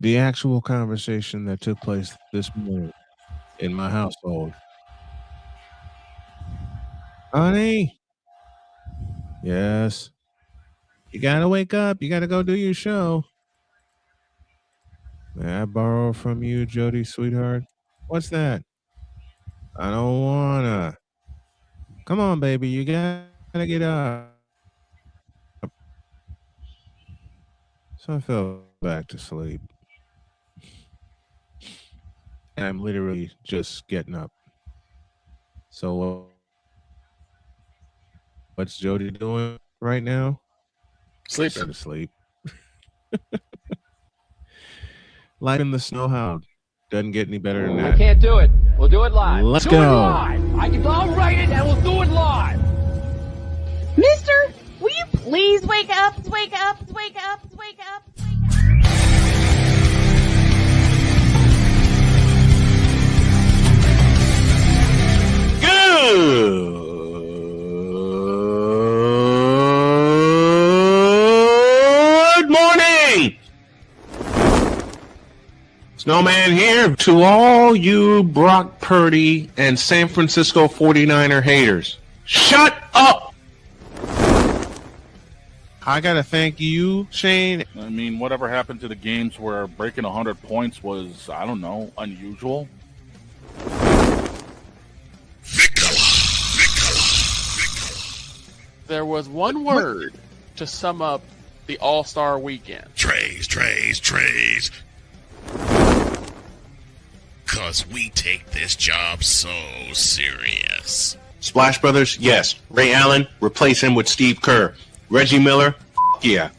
the actual conversation that took place this morning in my household. Honey, yes, you gotta wake up. You gotta go do your show. May I borrow from you, Jody, sweetheart? What's that? I don't wanna. Come on, baby, you gotta get up. So I fell back to sleep. And I'm literally just getting up. So what's Jody doing right now? Sleeping. Asleep. Life in the snow hound. Doesn't get any better than that. I can't do it. We'll do it live. Let's do go. It live. I'll write it and we'll do it live. Mister, will you please wake up, wake up, wake up, wake up, wake up? Good morning! Snowman here to all you Brock Purdy and San Francisco 49er haters. Shut up! I gotta thank you, Shane. I mean, whatever happened to the games where breaking 100 points was, I don't know, unusual? There was one word to sum up the All-Star weekend. Trays. Cause we take this job so serious. Splash Brothers, yes. Ray Allen, replace him with Steve Kerr. Reggie Miller, yeah.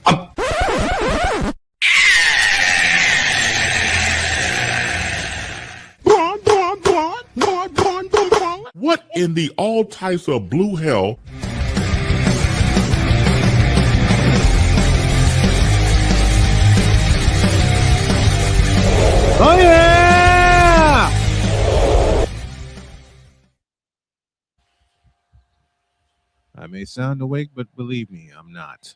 What in the all types of blue hell? Oh yeah! I may sound awake, but believe me, I'm not.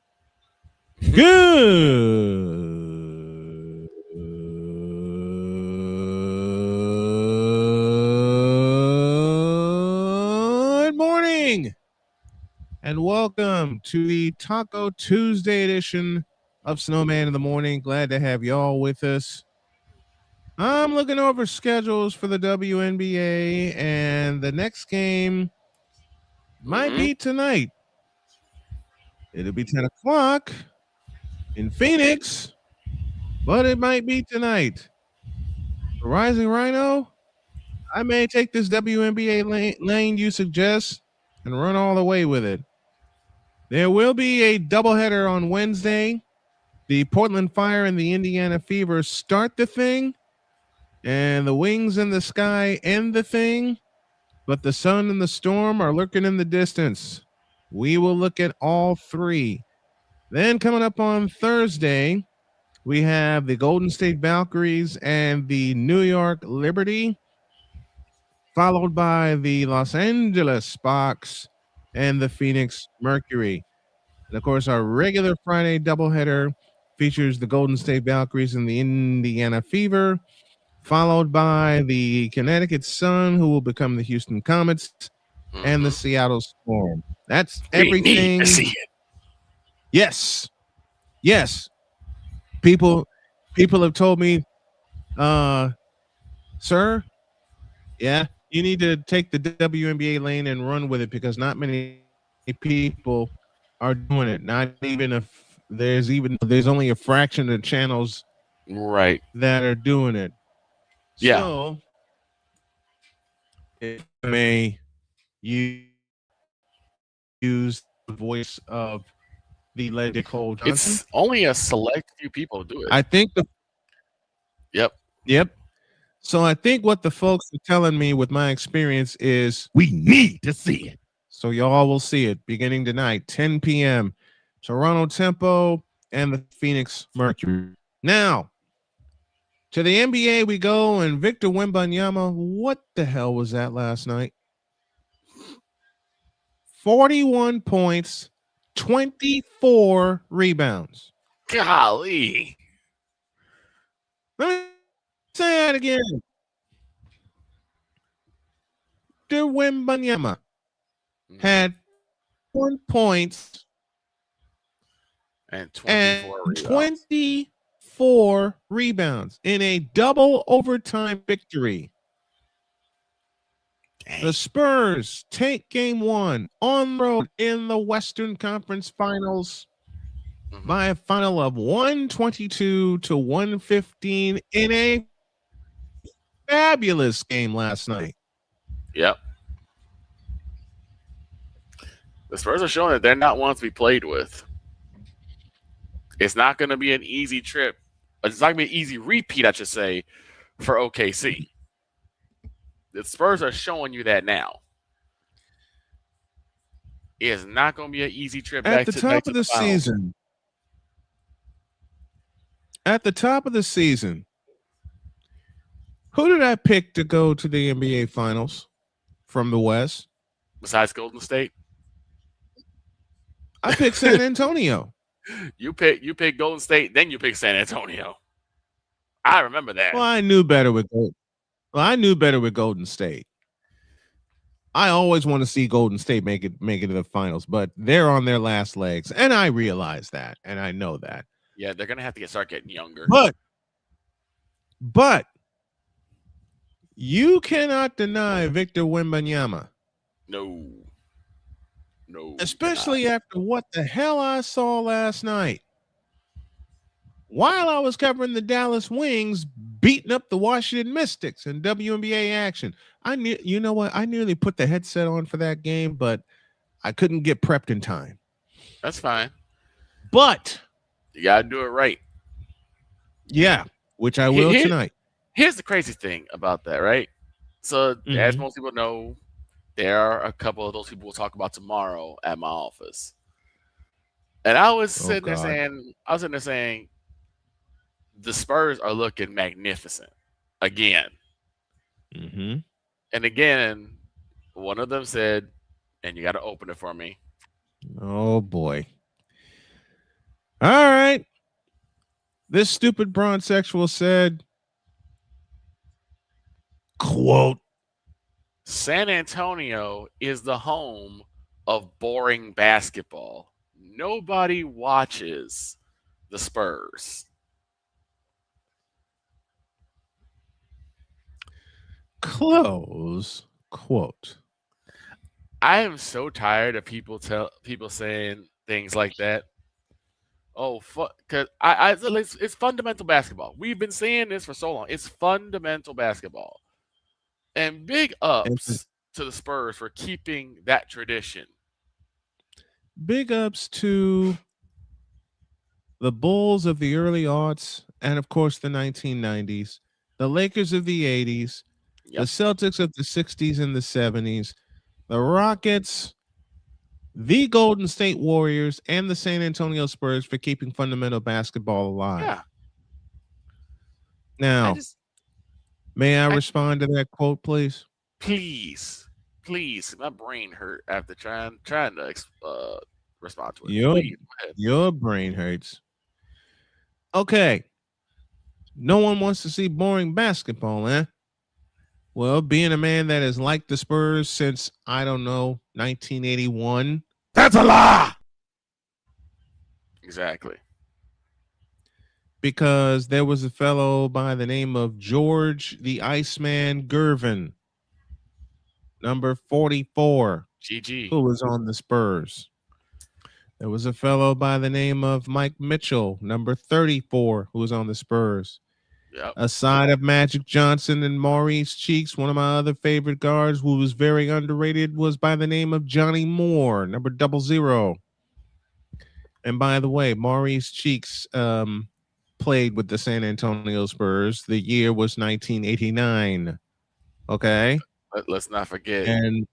Good morning, and welcome to the Taco Tuesday edition of Snowman in the Morning. Glad to have y'all with us. I'm looking over schedules for the WNBA, and the next game might be tonight. It'll be 10 o'clock in Phoenix, but it might be tonight. The Rising Rhino, I may take this WNBA lane you suggest and run all the way with it. There will be a doubleheader on Wednesday. The Portland Fire and the Indiana Fever start the thing, and the Wings in the Sky end the thing, but the Sun and the Storm are lurking in the distance. We will look at all three. Then coming up on Thursday, we have the Golden State Valkyries and the New York Liberty, followed by the Los Angeles Sparks and the Phoenix Mercury. And of course, our regular Friday doubleheader features the Golden State Valkyries and the Indiana Fever, followed by the Connecticut Sun, who will become the Houston Comets, and the Seattle Storm. That's everything. We need to see it. Yes. People have told me, sir, yeah, you need to take the WNBA lane and run with it because not many people are doing it. Not even if there's only a fraction of channels Right. that are doing it. Yeah. So, if I may use the voice of the legendary Cole Johnson. It's only a select few people who do it. I think Yep. So I think what the folks are telling me with my experience is We need to see it. so y'all will see it beginning tonight, 10 p.m. Toronto Tempo and the Phoenix Mercury. Now, to the NBA we go, and Victor Wembanyama, what the hell was that last night? 41 points, 24 rebounds. Golly. Let me say that again. Victor Wembanyama had 1 points and 24 and rebounds. 24 rebounds in a double overtime victory. Dang. The Spurs take game 1 on the road in the Western Conference Finals by a final of 122 to 115 in a fabulous game last night. Yep. The Spurs are showing that they're not ones to be played with. It's not going to be an easy trip. It's not going to be an easy repeat, I should say, for OKC. The Spurs are showing you that now. It is not going to be an easy trip At the top of the season. At the top of the season, who did I pick to go to the NBA Finals from the West? Besides Golden State? I picked San Antonio. You pick Golden State, then you pick San Antonio. I remember that. Well, I knew better with Golden State. I always want to see Golden State make it to the finals, but they're on their last legs, and I realize that, and I know that. Yeah, they're gonna have to start getting younger. But you cannot deny Victor Wembanyama. No. Especially after what the hell I saw last night. While I was covering the Dallas Wings beating up the Washington Mystics in WNBA action. You know what? I nearly put the headset on for that game, but I couldn't get prepped in time. That's fine. But you got to do it right. Yeah, which I will tonight. Here's the crazy thing about that, right? So, as most people know, there are a couple of those people we'll talk about tomorrow at my office. And I was sitting there saying, the Spurs are looking magnificent again. Mm-hmm. And again, one of them said, and you got to open it for me. Oh, boy. All right. This stupid bronsexual said, quote, San Antonio is the home of boring basketball. Nobody watches the Spurs. Close quote. I am so tired of people saying things like that. Oh, because it's fundamental basketball. We've been saying this for so long. It's fundamental basketball. And big ups to the Spurs for keeping that tradition. Big ups to the Bulls of the early aughts and, of course, the 1990s, the Lakers of the 80s, the Celtics of the 60s and the 70s, the Rockets, the Golden State Warriors, and the San Antonio Spurs for keeping fundamental basketball alive. Yeah. Now, may I respond to that quote, please? Please. My brain hurt after trying to respond to it. Your brain hurts. Okay. No one wants to see boring basketball, eh? Well, being a man that has liked the Spurs since, I don't know, 1981. That's a lie. Exactly. Because there was a fellow by the name of George the Iceman Gervin, number 44, GG, who was on the Spurs. There was a fellow by the name of Mike Mitchell, number 34, who was on the Spurs. Yep. Aside of Magic Johnson and Maurice Cheeks, one of my other favorite guards who was very underrated was by the name of Johnny Moore, number 00. And by the way, Maurice Cheeks played with the San Antonio Spurs. The year was 1989. Okay? Let's not forget and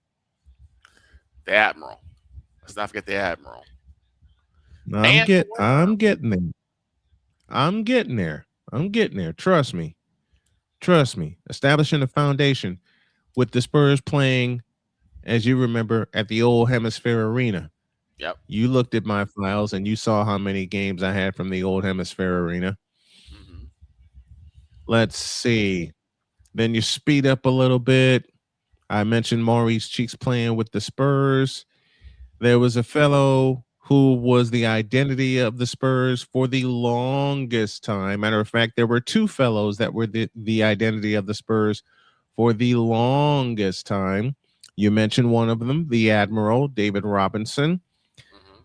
the Admiral. Let's not forget the Admiral. I'm getting there. I'm getting there. Trust me. Establishing a foundation with the Spurs playing, as you remember, at the old Hemisphere Arena. Yep. You looked at my files and you saw how many games I had from the old Hemisphere Arena. Mm-hmm. Let's see. Then you speed up a little bit. I mentioned Maurice Cheeks playing with the Spurs. There was a fellow who was the identity of the Spurs for the longest time. Matter of fact, there were two fellows that were the identity of the Spurs for the longest time. You mentioned one of them, the Admiral, David Robinson.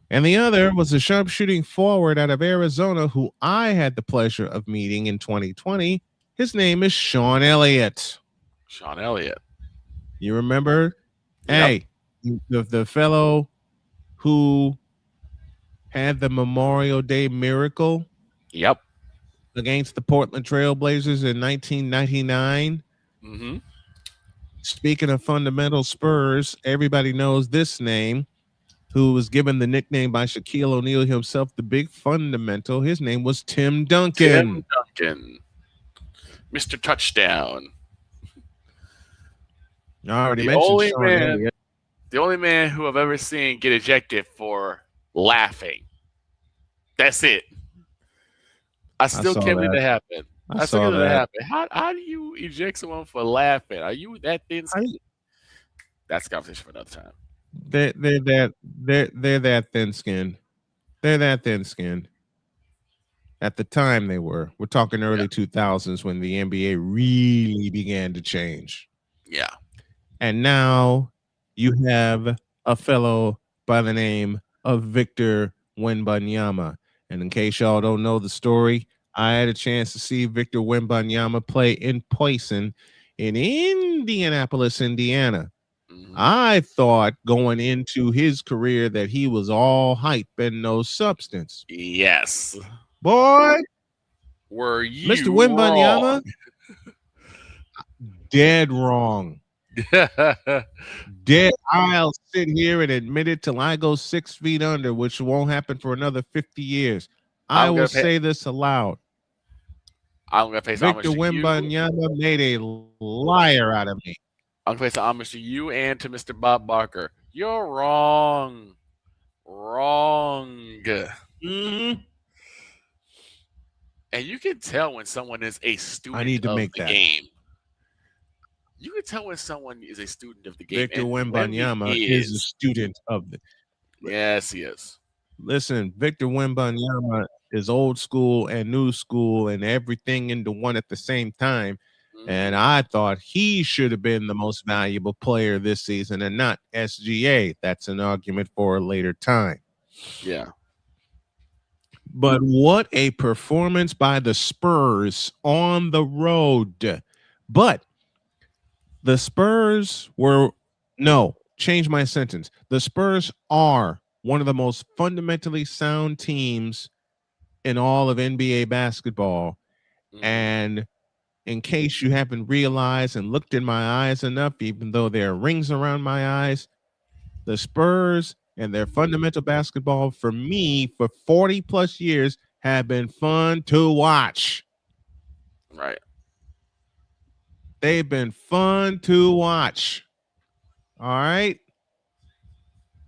And the other was a sharpshooting forward out of Arizona who I had the pleasure of meeting in 2020. His name is Sean Elliott. Sean Elliott. You remember? Yep. Hey, the fellow who had the Memorial Day miracle Yep. against the Portland Trailblazers in 1999. Mm-hmm. Speaking of fundamental Spurs, everybody knows this name, who was given the nickname by Shaquille O'Neal himself, the big fundamental. His name was Tim Duncan. Mr. Touchdown. I already mentioned Sean Elliott. The only man who I've ever seen get ejected for laughing. That's it. I still can't believe that happened. I still can't believe that happened. How do you eject someone for laughing? Are you that thin skinned? That's a conversation for another time. They're that thin skinned. They're that thin skinned. At the time they were. We're talking early 2000s when the NBA really began to change. Yeah. And now you have a fellow by the name of Victor Wembanyama. And in case y'all don't know the story, I had a chance to see Victor Wembanyama play in person in Indianapolis, Indiana. Mm-hmm. I thought going into his career that he was all hype and no substance. Yes. Boy, were you Mr. Wembanyama? Dead wrong. Dead. I'll sit here and admit it till I go 6 feet under, which won't happen for another 50 years. I will say this aloud. I'm going to pay Victor Wembanyama made a liar out of me. I'm going to pay some homage to you and to Mr. Bob Barker. You're wrong. Wrong. Mm-hmm. And you can tell when someone is a student of the game. You can tell when someone is a student of the game. Victor Wembanyama is a student of the. Yes, he is. Listen, Victor Wembanyama is old school and new school and everything into one at the same time. Mm-hmm. And I thought he should have been the most valuable player this season and not SGA. That's an argument for a later time. Yeah. But what a performance by the Spurs on the road. But the Spurs change my sentence. The Spurs are one of the most fundamentally sound teams in all of NBA basketball. Mm-hmm. And in case you haven't realized and looked in my eyes enough, even though there are rings around my eyes, the Spurs and their fundamental basketball for me for 40 plus years have been fun to watch. Right. They've been fun to watch. All right.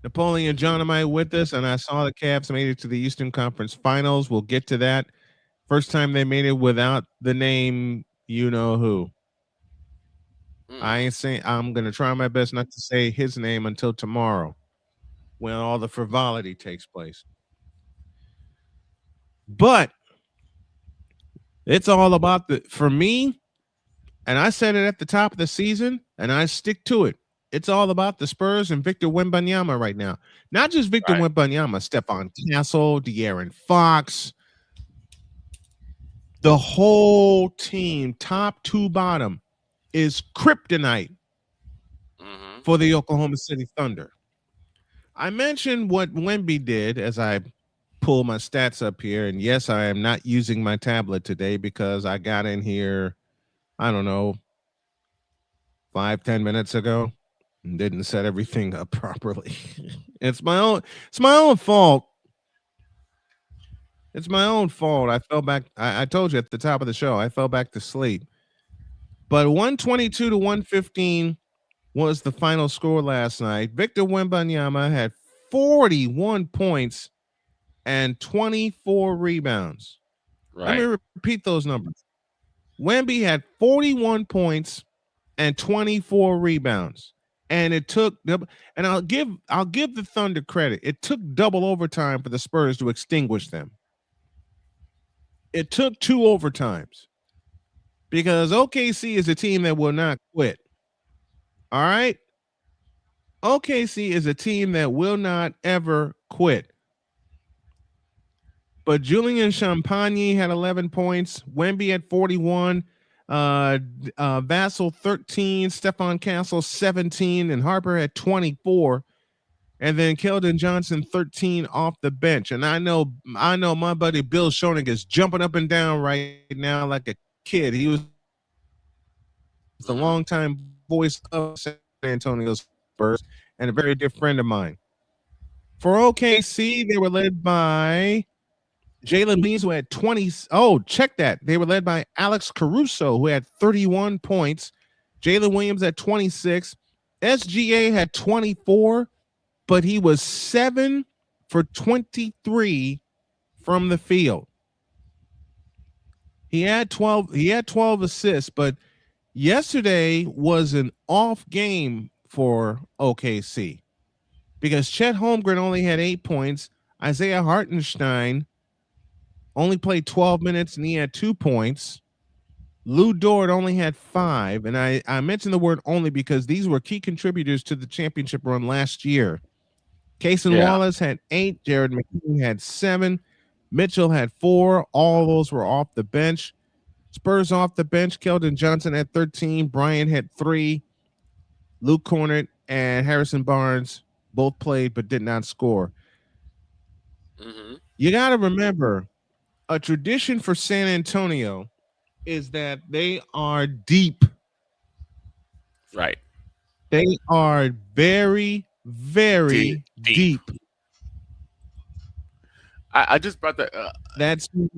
Napoleon John with us, and I saw the Cavs made it to the Eastern Conference Finals. We'll get to that. First time they made it without the name you know who. I ain't saying I'm gonna try my best not to say his name until tomorrow, when all the frivolity takes place. But it's all about for me, and I said it at the top of the season, and I stick to it. It's all about the Spurs and Victor Wembanyama right now. Not just Victor Wembanyama, Stephon Castle, De'Aaron Fox. The whole team, top to bottom, is kryptonite for the Oklahoma City Thunder. I mentioned what Wemby did as I pull my stats up here. And yes, I am not using my tablet today because I got in here, I don't know, 5-10 minutes ago and didn't set everything up properly. It's my own fault. It's my own fault. I fell back. I told you at the top of the show, I fell back to sleep. But 122-115 was the final score last night. Victor Wembanyama had 41 points and 24 rebounds. Right. Let me repeat those numbers. Wemby had 41 points and 24 rebounds. And it took, and I'll give the Thunder credit. It took double overtime for the Spurs to extinguish them. It took 2 overtimes because OKC is a team that will not quit. All right. OKC is a team that will not ever quit. But Julian Champagne had 11 points. Wemby had 41. Vassell 13, Stephon Castle 17, and Harper had 24, and then Keldon Johnson 13 off the bench. And I know my buddy Bill Schoening is jumping up and down right now like a kid. He was the longtime voice of San Antonio Spurs and a very dear friend of mine. For OKC, they were led by Jalen Williams, who had 20. Oh, check that. They were led by Alex Caruso, who had 31 points. Jalen Williams had 26. SGA had 24, but he was 7 for 23 from the field. He had 12 assists, but yesterday was an off game for OKC because Chet Holmgren only had 8 points. Isaiah Hartenstein only played 12 minutes and he had 2 points. Lou Dort only had 5. And I mentioned the word only because these were key contributors to the championship run last year. Cason Wallace had 8. Jared McKeon had 7. Mitchell had 4. All those were off the bench. Spurs off the bench. Keldon Johnson had 13. Bryant had 3. Luke Cornett and Harrison Barnes both played but did not score. Mm-hmm. You got to remember, a tradition for San Antonio is that they are deep. Right. They are very, very deep. I just brought that. That's been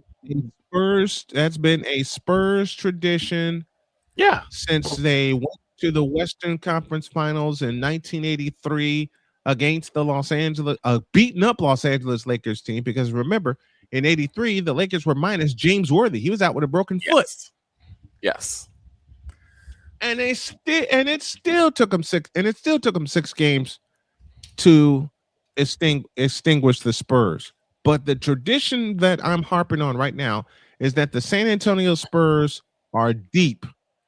a Spurs tradition. Yeah. Since they went to the Western Conference Finals in 1983 against the beaten up Los Angeles Lakers team. Because remember, in 83, the Lakers were minus James Worthy. He was out with a broken foot. Yes. And it still took them 6 games to extinguish the Spurs. But the tradition that I'm harping on right now is that the San Antonio Spurs are deep,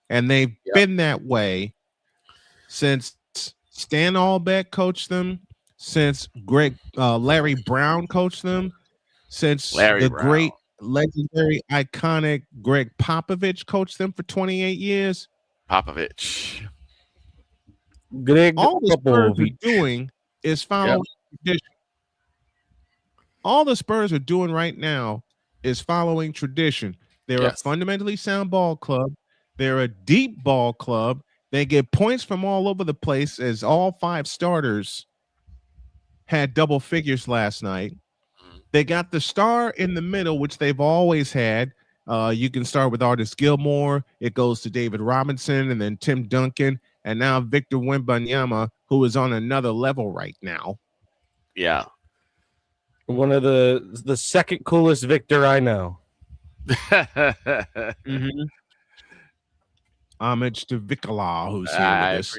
and they've been that way since Stan Albeck coached them, since Larry Brown coached them, since great legendary iconic Greg Popovich coached them for 28 years. Popovich. All the Spurs are doing is following tradition. All the Spurs are doing right now is following tradition. They're a fundamentally sound ball club. They're a deep ball club. They get points from all over the place, as all 5 starters had double figures last night. They got the star in the middle, which they've always had. You can start with Artis Gilmore. It goes to David Robinson and then Tim Duncan, and now Victor Wembanyama, who is on another level right now. Yeah. One of the second coolest Victor I know. Mm-hmm. Homage to Vicala, who's here with us.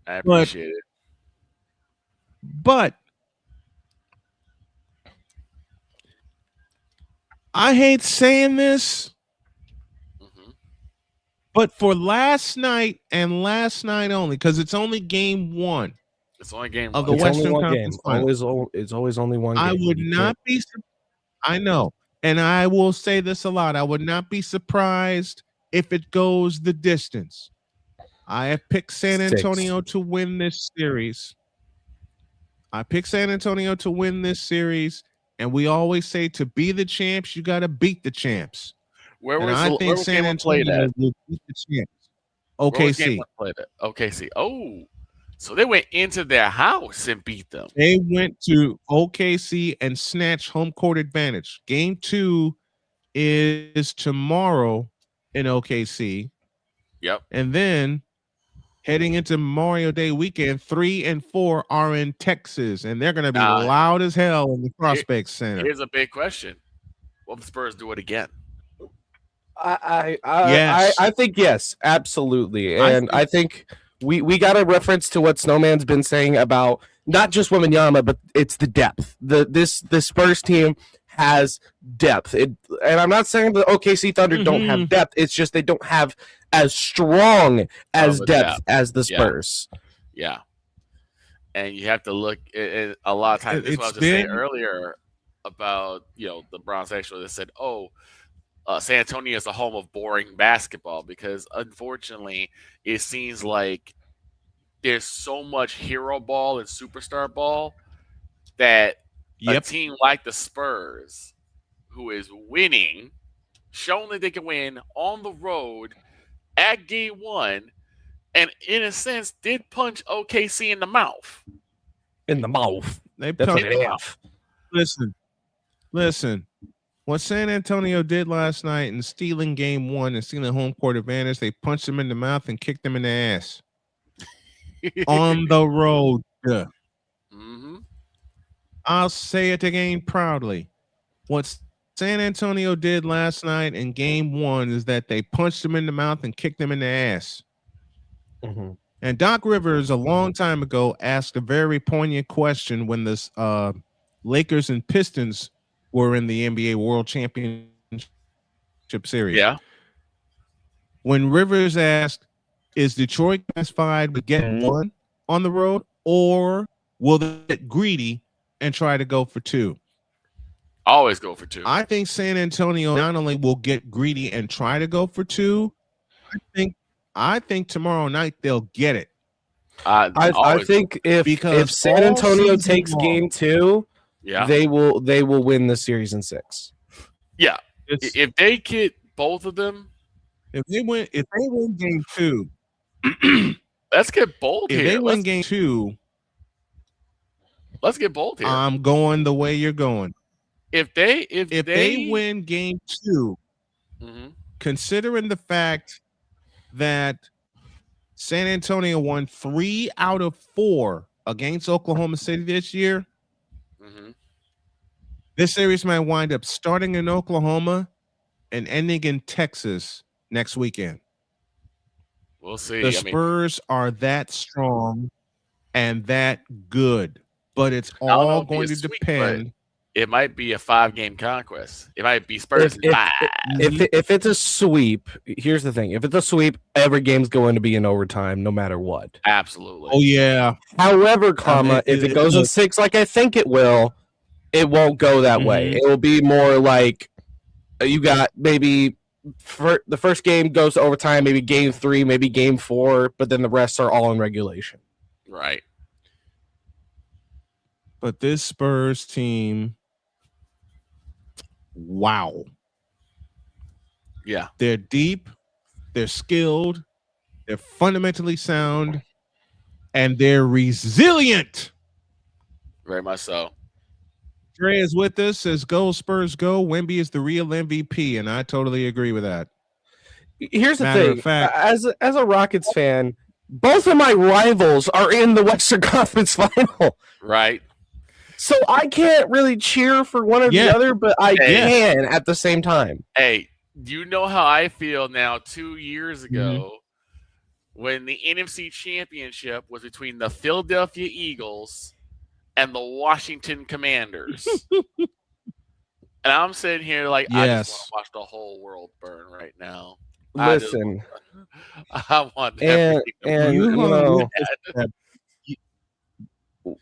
I appreciate it. But I hate saying this, but for last night and last night only, because it's only game 1. It's only game of one. the Western Conference Final. It's always only one game. I would not be. I know, and I will say this a lot. I would not be surprised if it goes the distance. I have picked San Antonio to win this series. And we always say, to be the champs, you got to beat the champs. Where think San Antonio will beat the champs. OKC. OKC. Oh, so they went into their house and beat them. They went to OKC and snatched home court advantage. Game 2 is tomorrow in OKC. Yep. And then heading into Memorial Day weekend, 3 and 4 are in Texas, and they're going to be loud as hell in the Prospect Center. Here's a big question: will the Spurs do it again? Yes. I think yes, absolutely, and I think we got a reference to what Snowman's been saying about not just Wembanyama, but it's the depth. This Spurs team has depth, and I'm not saying the OKC Thunder don't have depth. It's just they don't have as strong as depth as the Spurs. Yeah. And you have to look at a lot of times. This is what I was just saying earlier about the Browns actually said, San Antonio is the home of boring basketball, because unfortunately it seems like there's so much hero ball and superstar ball that a team like the Spurs, who is winning, showing that they can win on the road at game one, and in a sense did punch OKC in the mouth. They punched it off. Listen. What San Antonio did last night in stealing game one and stealing home court advantage, they punched them in the mouth and kicked them in the ass. On the road. I'll say it again proudly. What San Antonio did last night in game one is that they punched them in the mouth and kicked them in the ass. And Doc Rivers, a long time ago, asked a very poignant question when the Lakers and Pistons were in the NBA World Championship Series. Yeah. When Rivers asked, is Detroit satisfied with getting one on the road, or will they get greedy and try to go for two? Always go for two. I think San Antonio not only will get greedy and try to go for two, I think tomorrow night they'll get it. I think if San Antonio takes game two, they will win the series in 6. Yeah, if they get both of them, if they win game two, let's get bold here. If they win game two, let's get bold here. I'm going the way you're going. If they win game two, considering the fact that San Antonio won 3 out of 4 against Oklahoma City this year, this series might wind up starting in Oklahoma and ending in Texas next weekend. We'll see. The Spurs are that strong and that good, but it's all going to depend. It might be a 5-game conquest. It might be Spurs. If it's a sweep, here's the thing. If it's a sweep, every game's going to be in overtime, no matter what. Absolutely. Oh, yeah. However, if it goes in 6 like I think it will, it won't go that way. It will be more like you got maybe the first game goes to overtime, maybe game 3, maybe game 4, but then the rest are all in regulation. Right. But this Spurs team, wow. Yeah. They're deep, they're skilled, they're fundamentally sound, and they're resilient. Very much so. Dre is with us, says go Spurs go. Wemby is the real MVP, and I totally agree with that. Here's the thing. As a Rockets fan, both of my rivals are in the Western Conference Final. Right. So I can't really cheer for one or the other, but I can at the same time. Hey, you know how I feel now 2 years ago when the NFC Championship was between the Philadelphia Eagles and the Washington Commanders. And I'm sitting here like, I just want to watch the whole world burn right now. Listen. I want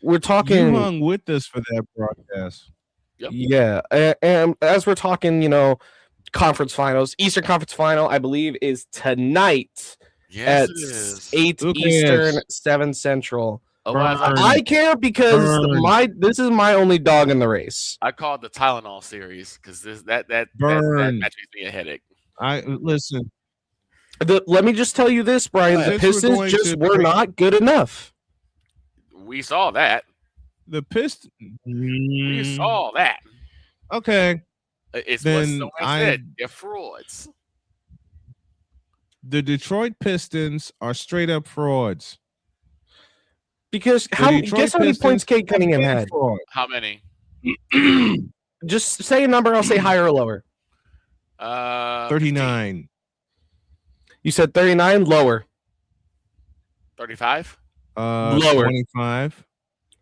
we're talking. You hung with us for that broadcast. Yep. Yeah. And as we're talking, conference finals, Eastern Conference Final, I believe, is tonight at 8 Eastern, 7 Central. I can't because this is my only dog in the race. I call it the Tylenol series because that match gives me a headache. Listen. Let me just tell you this, Brian. The Pistons just were not good enough. We saw that. The Pistons. We saw that. Okay. It's what Snowman said. They're frauds. The Detroit Pistons are straight up frauds. Because guess how many points Cade Cunningham had? How many? Just say a number. I'll say higher or lower. 39. You said 39, lower. 35. Lower. 25.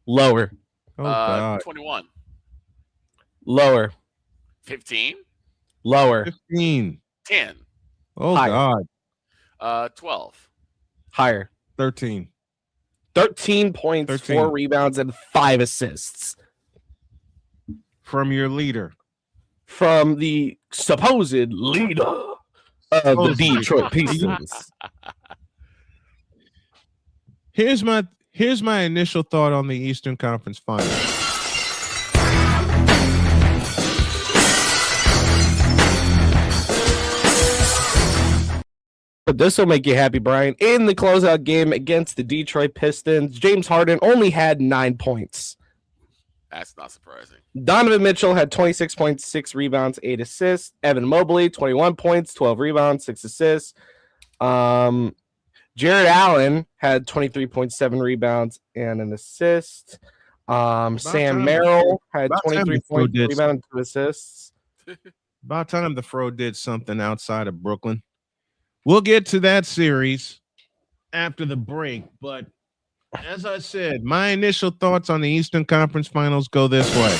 Lower. Oh God. 21. Lower. 15. Lower. 15. 10. Oh Higher. God. 12. Higher. 13. 13 points, 13. 4 rebounds, and 5 assists. From your leader. From the supposed leader of the Detroit Pistons. Here's my initial thought on the Eastern Conference Final. But this will make you happy, Brian. In the closeout game against the Detroit Pistons, James Harden only had 9 points. That's not surprising. Donovan Mitchell had 26 points, 6 rebounds, 8 assists. Evan Mobley, 21 points, 12 rebounds, 6 assists. Jared Allen had 23.7 rebounds and an assist. Sam Merrill had 23 points, rebounds, and 2 assists. About time the Fro did something outside of Brooklyn. We'll get to that series after the break, but as I said, my initial thoughts on the Eastern Conference Finals go this way.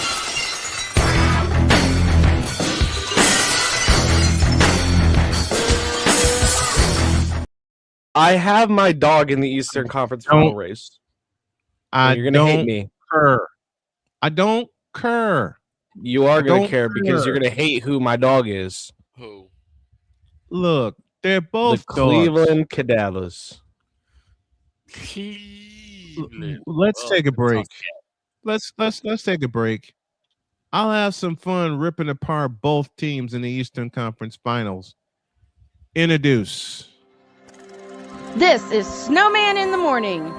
I have my dog in the Eastern Conference Final race. You're going to hate me. I don't care. You are going to care because you're going to hate who my dog is. Who? Look, they're both the Cleveland Cavaliers. Let's take a break. Let's take a break. I'll have some fun ripping apart both teams in the Eastern Conference Finals. Introduce. This is Snowman in the Morning.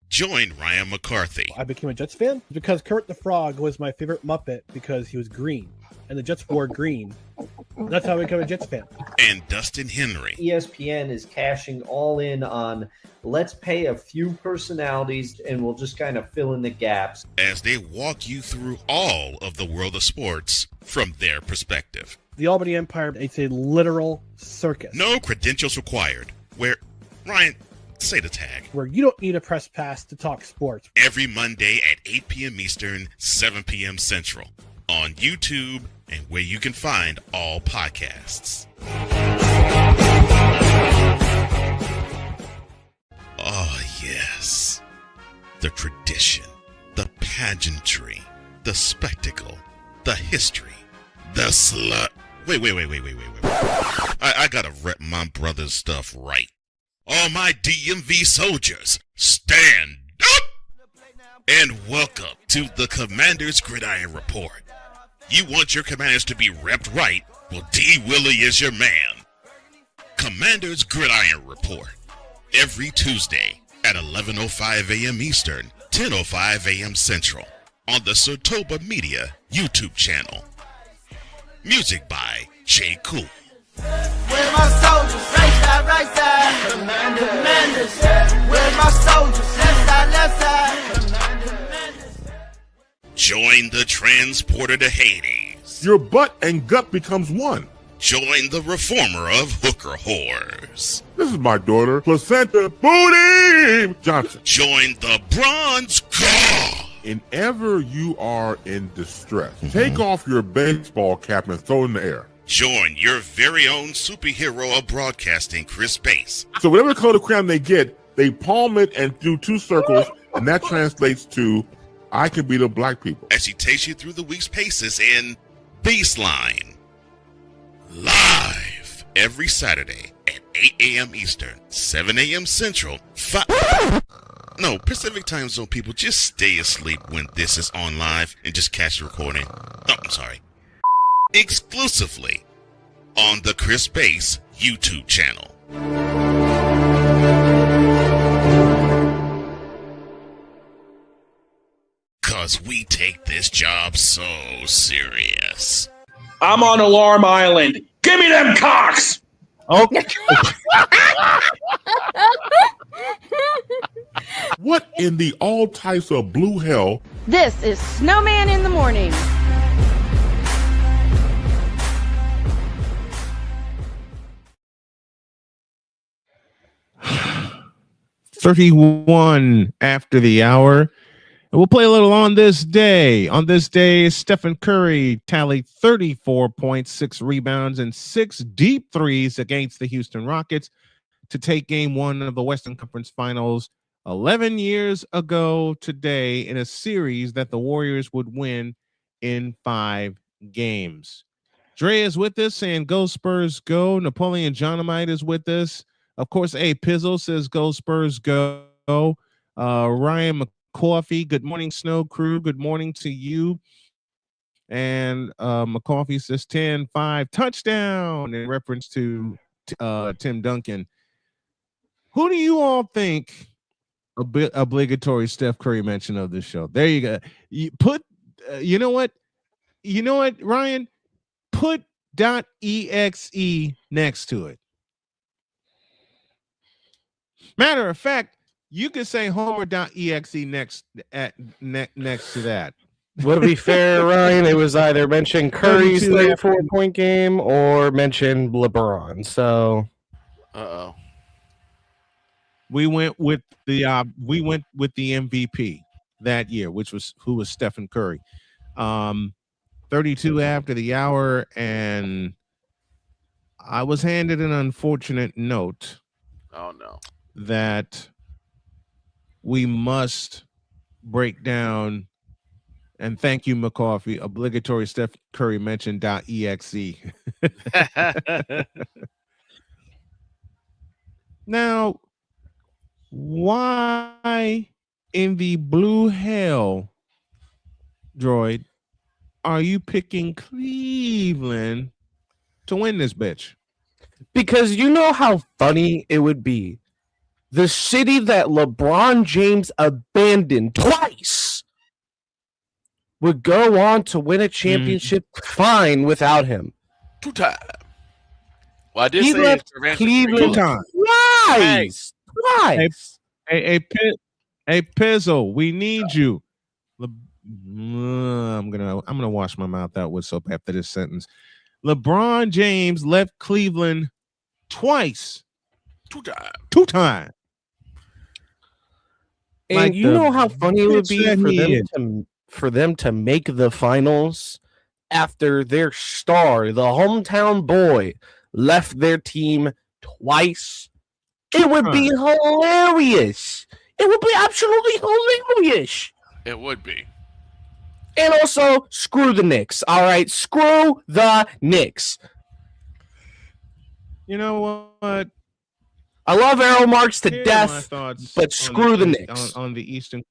Join Ryan McCarthy. I became a Jets fan because Kermit the Frog was my favorite Muppet because he was green, and the Jets wore green. That's how I became a Jets fan. And Dustin Henry. ESPN is cashing all in on let's pay a few personalities and we'll just kind of fill in the gaps. As they walk you through all of the world of sports from their perspective. The Albany Empire, it's a literal circus. No credentials required. Where, Ryan, say the tag. Where you don't need a press pass to talk sports. Every Monday at 8 p.m. Eastern, 7 p.m. Central. On YouTube and where you can find all podcasts. Oh, yes. The tradition, the pageantry, the spectacle, the history, the slut. Wait. I gotta rep my brother's stuff right. All my DMV soldiers, stand up! And welcome to the Commander's Gridiron Report. You want your Commanders to be repped right? Well, D. Willie is your man. Commander's Gridiron Report. Every Tuesday at 11:05 a.m. Eastern, 10:05 a.m. Central. On the Sotoba Media YouTube channel. Music by J. Cool. Where my soldiers? Right side. Commanders. Where my soldiers? Left side. Join the transporter to Hades. Your butt and gut becomes one. Join the reformer of hooker whores. This is my daughter, Placenta Booty Johnson. Join the bronze claw. Whenever you are in distress, take off your baseball cap and throw it in the air. Join your very own superhero of broadcasting, Chris Bass. So whatever color crayon they get, they palm it and do 2 circles, and that translates to I can beat up black people. As he takes you through the week's paces in Baseline. Live every Saturday at 8 a.m. Eastern, 7 a.m. Central, Pacific Time Zone people, just stay asleep when this is on live and just catch the recording. Oh, I'm sorry. Exclusively on the Chris Bass YouTube channel. Cause we take this job so serious. I'm on Alarm Island. Give me them cocks! Okay. What in the all types of blue hell? This is Snowman in the Morning. 31 after the hour. And we'll play a little on this day. On this day, Stephen Curry tallied 34 points, 6 rebounds, and 6 deep threes against the Houston Rockets to take game 1 of the Western Conference Finals 11 years ago today in a series that the Warriors would win in 5 games. Dre is with us saying go Spurs go. Napoleon Johnamite is with us. Of course, A Pizzle says go Spurs go. Ryan McCoffey, good morning, Snow Crew. Good morning to you. And McCoffey says 10-5 touchdown in reference to Tim Duncan. Who do you all think obligatory Steph Curry mention of this show? There you go. You put, you know what, Ryan? Put .exe next to it. Matter of fact, you could say Homer.exe next to that. Would it be fair, Ryan? It was either mention Curry's 34-point game or mention LeBron. So, we went with the MVP that year, who was Stephen Curry. 32 after the hour, and I was handed an unfortunate note. Oh no. That we must break down, and thank you, McCoffey, obligatory Steph Curry mention .exe. Now, why in the blue hell, Droid, are you picking Cleveland to win this bitch? Because you know how funny it would be. The city that LeBron James abandoned twice would go on to win a championship fine without him. 2 times. Well, I did He say left it's Cleveland twice. Twice. Hey, Pizzle, we need you. I'm gonna wash my mouth out with soap after this sentence. LeBron James left Cleveland twice. 2 times. And like you know how funny it would be for them to make the finals after their star, the hometown boy, left their team twice. It would be hilarious. It would be absolutely hilarious. It would be. And also, screw the Knicks. All right, screw the Knicks. You know what? I love Arrow Marks to death, but screw the Knicks on the Eastern.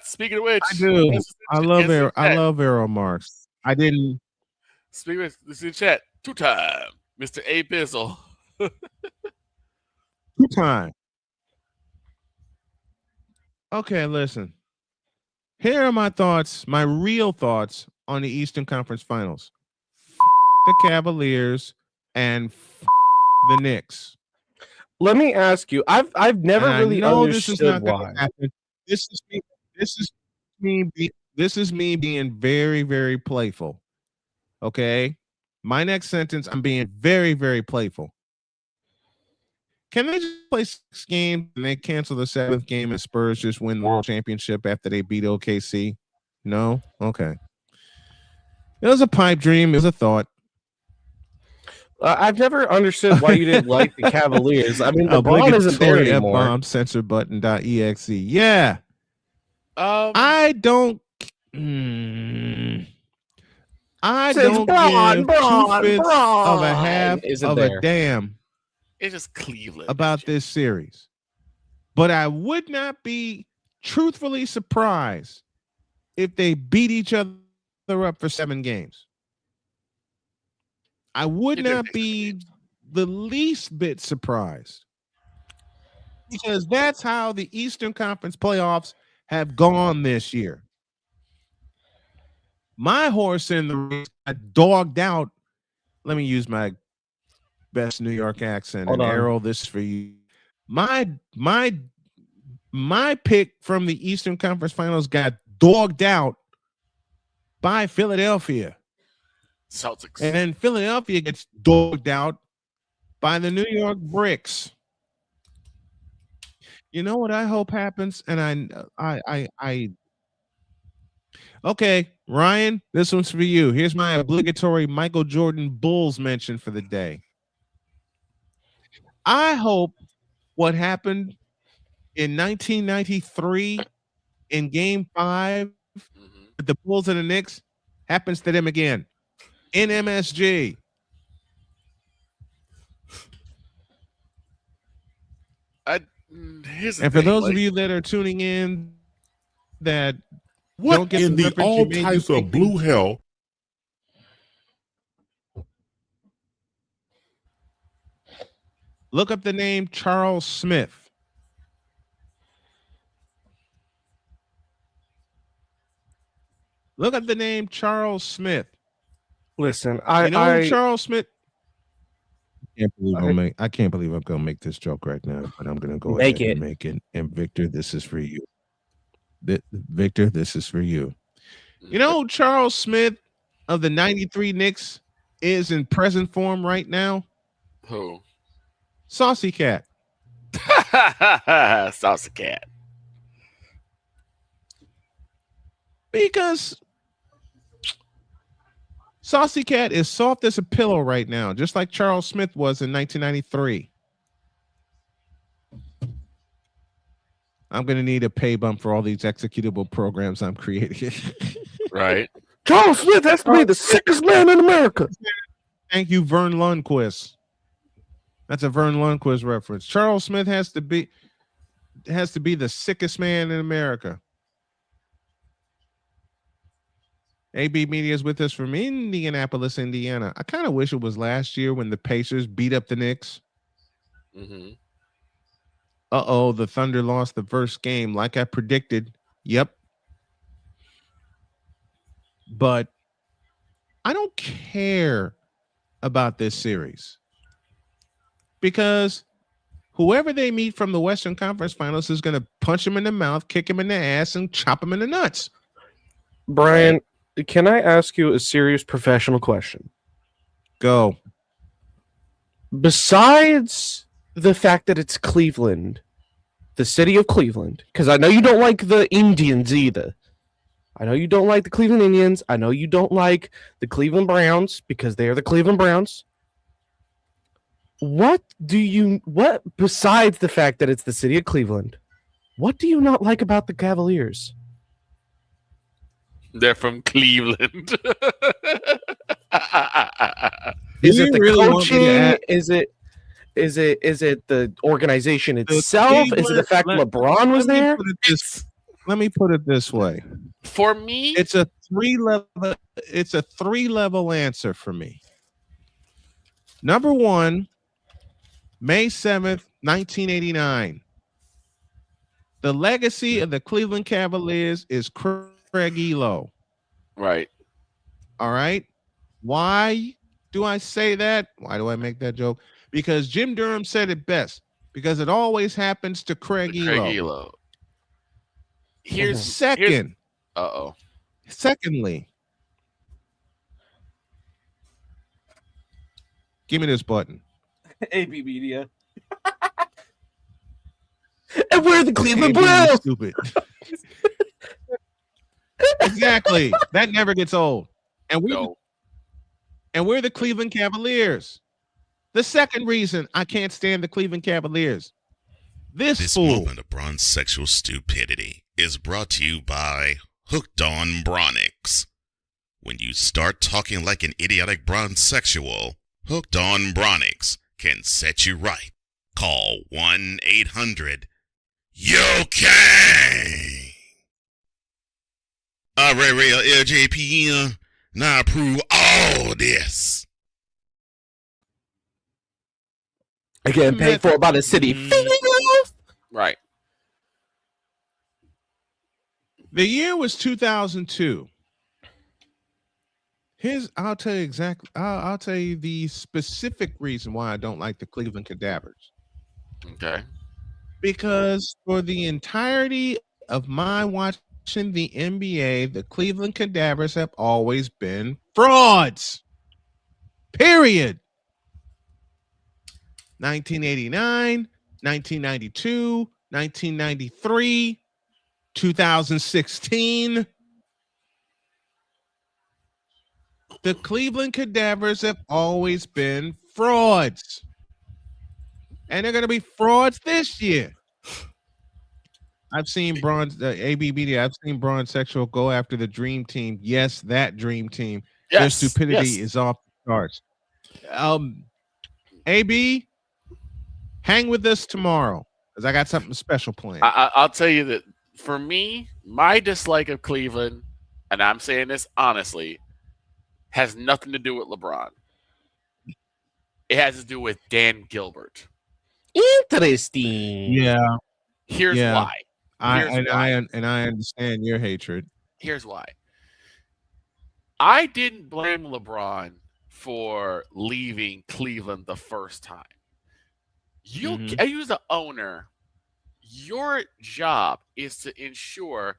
Speaking of which, I do. I love Arrow Marks. I didn't. Speaking of this in chat, 2 times, Mr. A Bizzle. 2 times. Okay, listen. Here are my thoughts, my real thoughts on the Eastern Conference Finals. The Cavaliers and the Knicks. Let me ask you. I've never really understood why. This is me being very, very playful. Okay? My next sentence, I'm being very, very playful. Can they just play 6 games and they cancel the 7th game and Spurs just win the world championship after they beat OKC? No? Okay. It was a pipe dream. It was a thought. I've never understood why you didn't like the Cavaliers. I mean, the ball isn't there anymore. F-bomb censor button.exe. Yeah. I don't. I don't give 2/5 of a half of a damn. It's just Cleveland about this series. But I would not be truthfully surprised if they beat each other up for 7 games. I would not be the least bit surprised, because that's how the Eastern Conference playoffs have gone this year. My horse in the race got dogged out. Let me use my best New York accent. And Arrow, this is for you. My pick from the Eastern Conference Finals got dogged out by Philadelphia. Celtics. And then Philadelphia gets dogged out by the New York Bricks. You know what I hope happens, and okay, Ryan, this one's for you. Here's my obligatory Michael Jordan Bulls mention for the day. I hope what happened in 1993 in Game 5 with the Bulls and the Knicks happens to them again in MSG. And for those of you that are tuning in that don't What get in the reference, all you may be types of thinking- blue hell? Look up the name Charles Smith. Look up the name Charles Smith. Listen, You know I Charles Smith. I can't believe I'm gonna make this joke right now, but I'm gonna go Make ahead it. and make it. And Victor, this is for you. Victor, this is for you. You know who Charles Smith of the '93 Knicks is in present form right now? Who? Saucy Cat. Saucy Cat. Because Saucy Cat is soft as a pillow right now, just like Charles Smith was in 1993. I'm going to need a pay bump for all these executable programs I'm creating. Right. Charles Smith has to be the sickest man in America. Thank you, Vern Lundquist. That's a Vern Lundquist reference. Charles Smith has to be the sickest man in America. AB Media is with us from Indianapolis, Indiana. I kind of wish it was last year when the Pacers beat up the Knicks. Mm-hmm. Uh-oh, the Thunder lost the first game like I predicted. Yep. But I don't care about this series because whoever they meet from the Western Conference Finals is going to punch him in the mouth, kick him in the ass, and chop him in the nuts. Brian, can I ask you a serious professional question? Go. Besides the fact that it's Cleveland, the city of Cleveland, because I know you don't like the Indians either. I know you don't like the Cleveland Indians. I know you don't like the Cleveland Browns because they are the Cleveland Browns. What besides the fact that it's the city of Cleveland, what do you not like about the Cavaliers? They're from Cleveland. Is it the really want me to coaching? add- Is it the organization itself? Is it the fact LeBron was there? Let me put it this way. For me, It's a three-level answer for me. Number one, May 7th, 1989. The legacy of the Cleveland Cavaliers is Craig Elo. right. All right. Why do I say that? Why do I make that joke? Because Jim Durham said it best. Because it always happens to Craig Elo. Craig Elo. Secondly, give me this button. AB Media. And we're the Cleveland AB, you Browns. Stupid. Exactly. That never gets old. And we're the Cleveland Cavaliers. The second reason I can't stand the Cleveland Cavaliers. This fool. moment of bronze sexual stupidity is brought to you by Hooked on Bronix. When you start talking like an idiotic bronze sexual, Hooked on Bronix can set you right. Call 1-800-YO-KANG. Real LJPM, now approve all this. Again, paid for by the city. Right. The year was 2002. I'll tell you exactly. I'll tell you the specific reason why I don't like the Cleveland Cadavers. Okay. Because for the entirety of my watching the NBA, the Cleveland Cadavers have always been frauds. Period. 1989, 1992, 1993, 2016. The Cleveland Cadavers have always been frauds. And they're going to be frauds this year. I've seen AB Media, I've seen Braun Sexual go after the dream team. Yes, that dream team. Their stupidity is off the charts. AB, hang with us tomorrow because I got something special planned. I'll tell you that for me, my dislike of Cleveland, and I'm saying this honestly, has nothing to do with LeBron. It has to do with Dan Gilbert. Interesting. Yeah. Here's why. I understand your hatred. Here's why. I didn't blame LeBron for leaving Cleveland the first time. You as the owner, your job is to ensure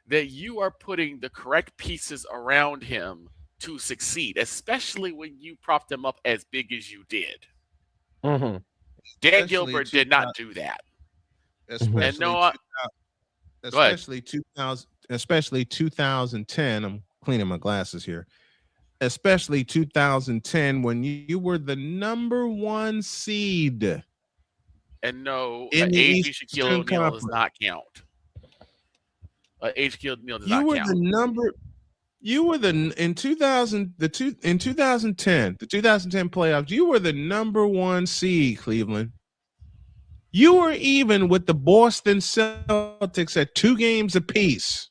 that you are putting the correct pieces around him to succeed, especially when you propped him up as big as you did. Mm-hmm. Dan Gilbert did not do that. Especially 2010. I'm cleaning my glasses here. Especially 2010 when you were the number 1 seed. And no, in the AG Eastern Shaquille O'Neal Conference. does not count. Shaquille O'Neal does You not were count. the number. You were in 2010, the 2010 playoffs. You were the number 1 seed, Cleveland. You were even with the Boston Celtics at 2 games apiece.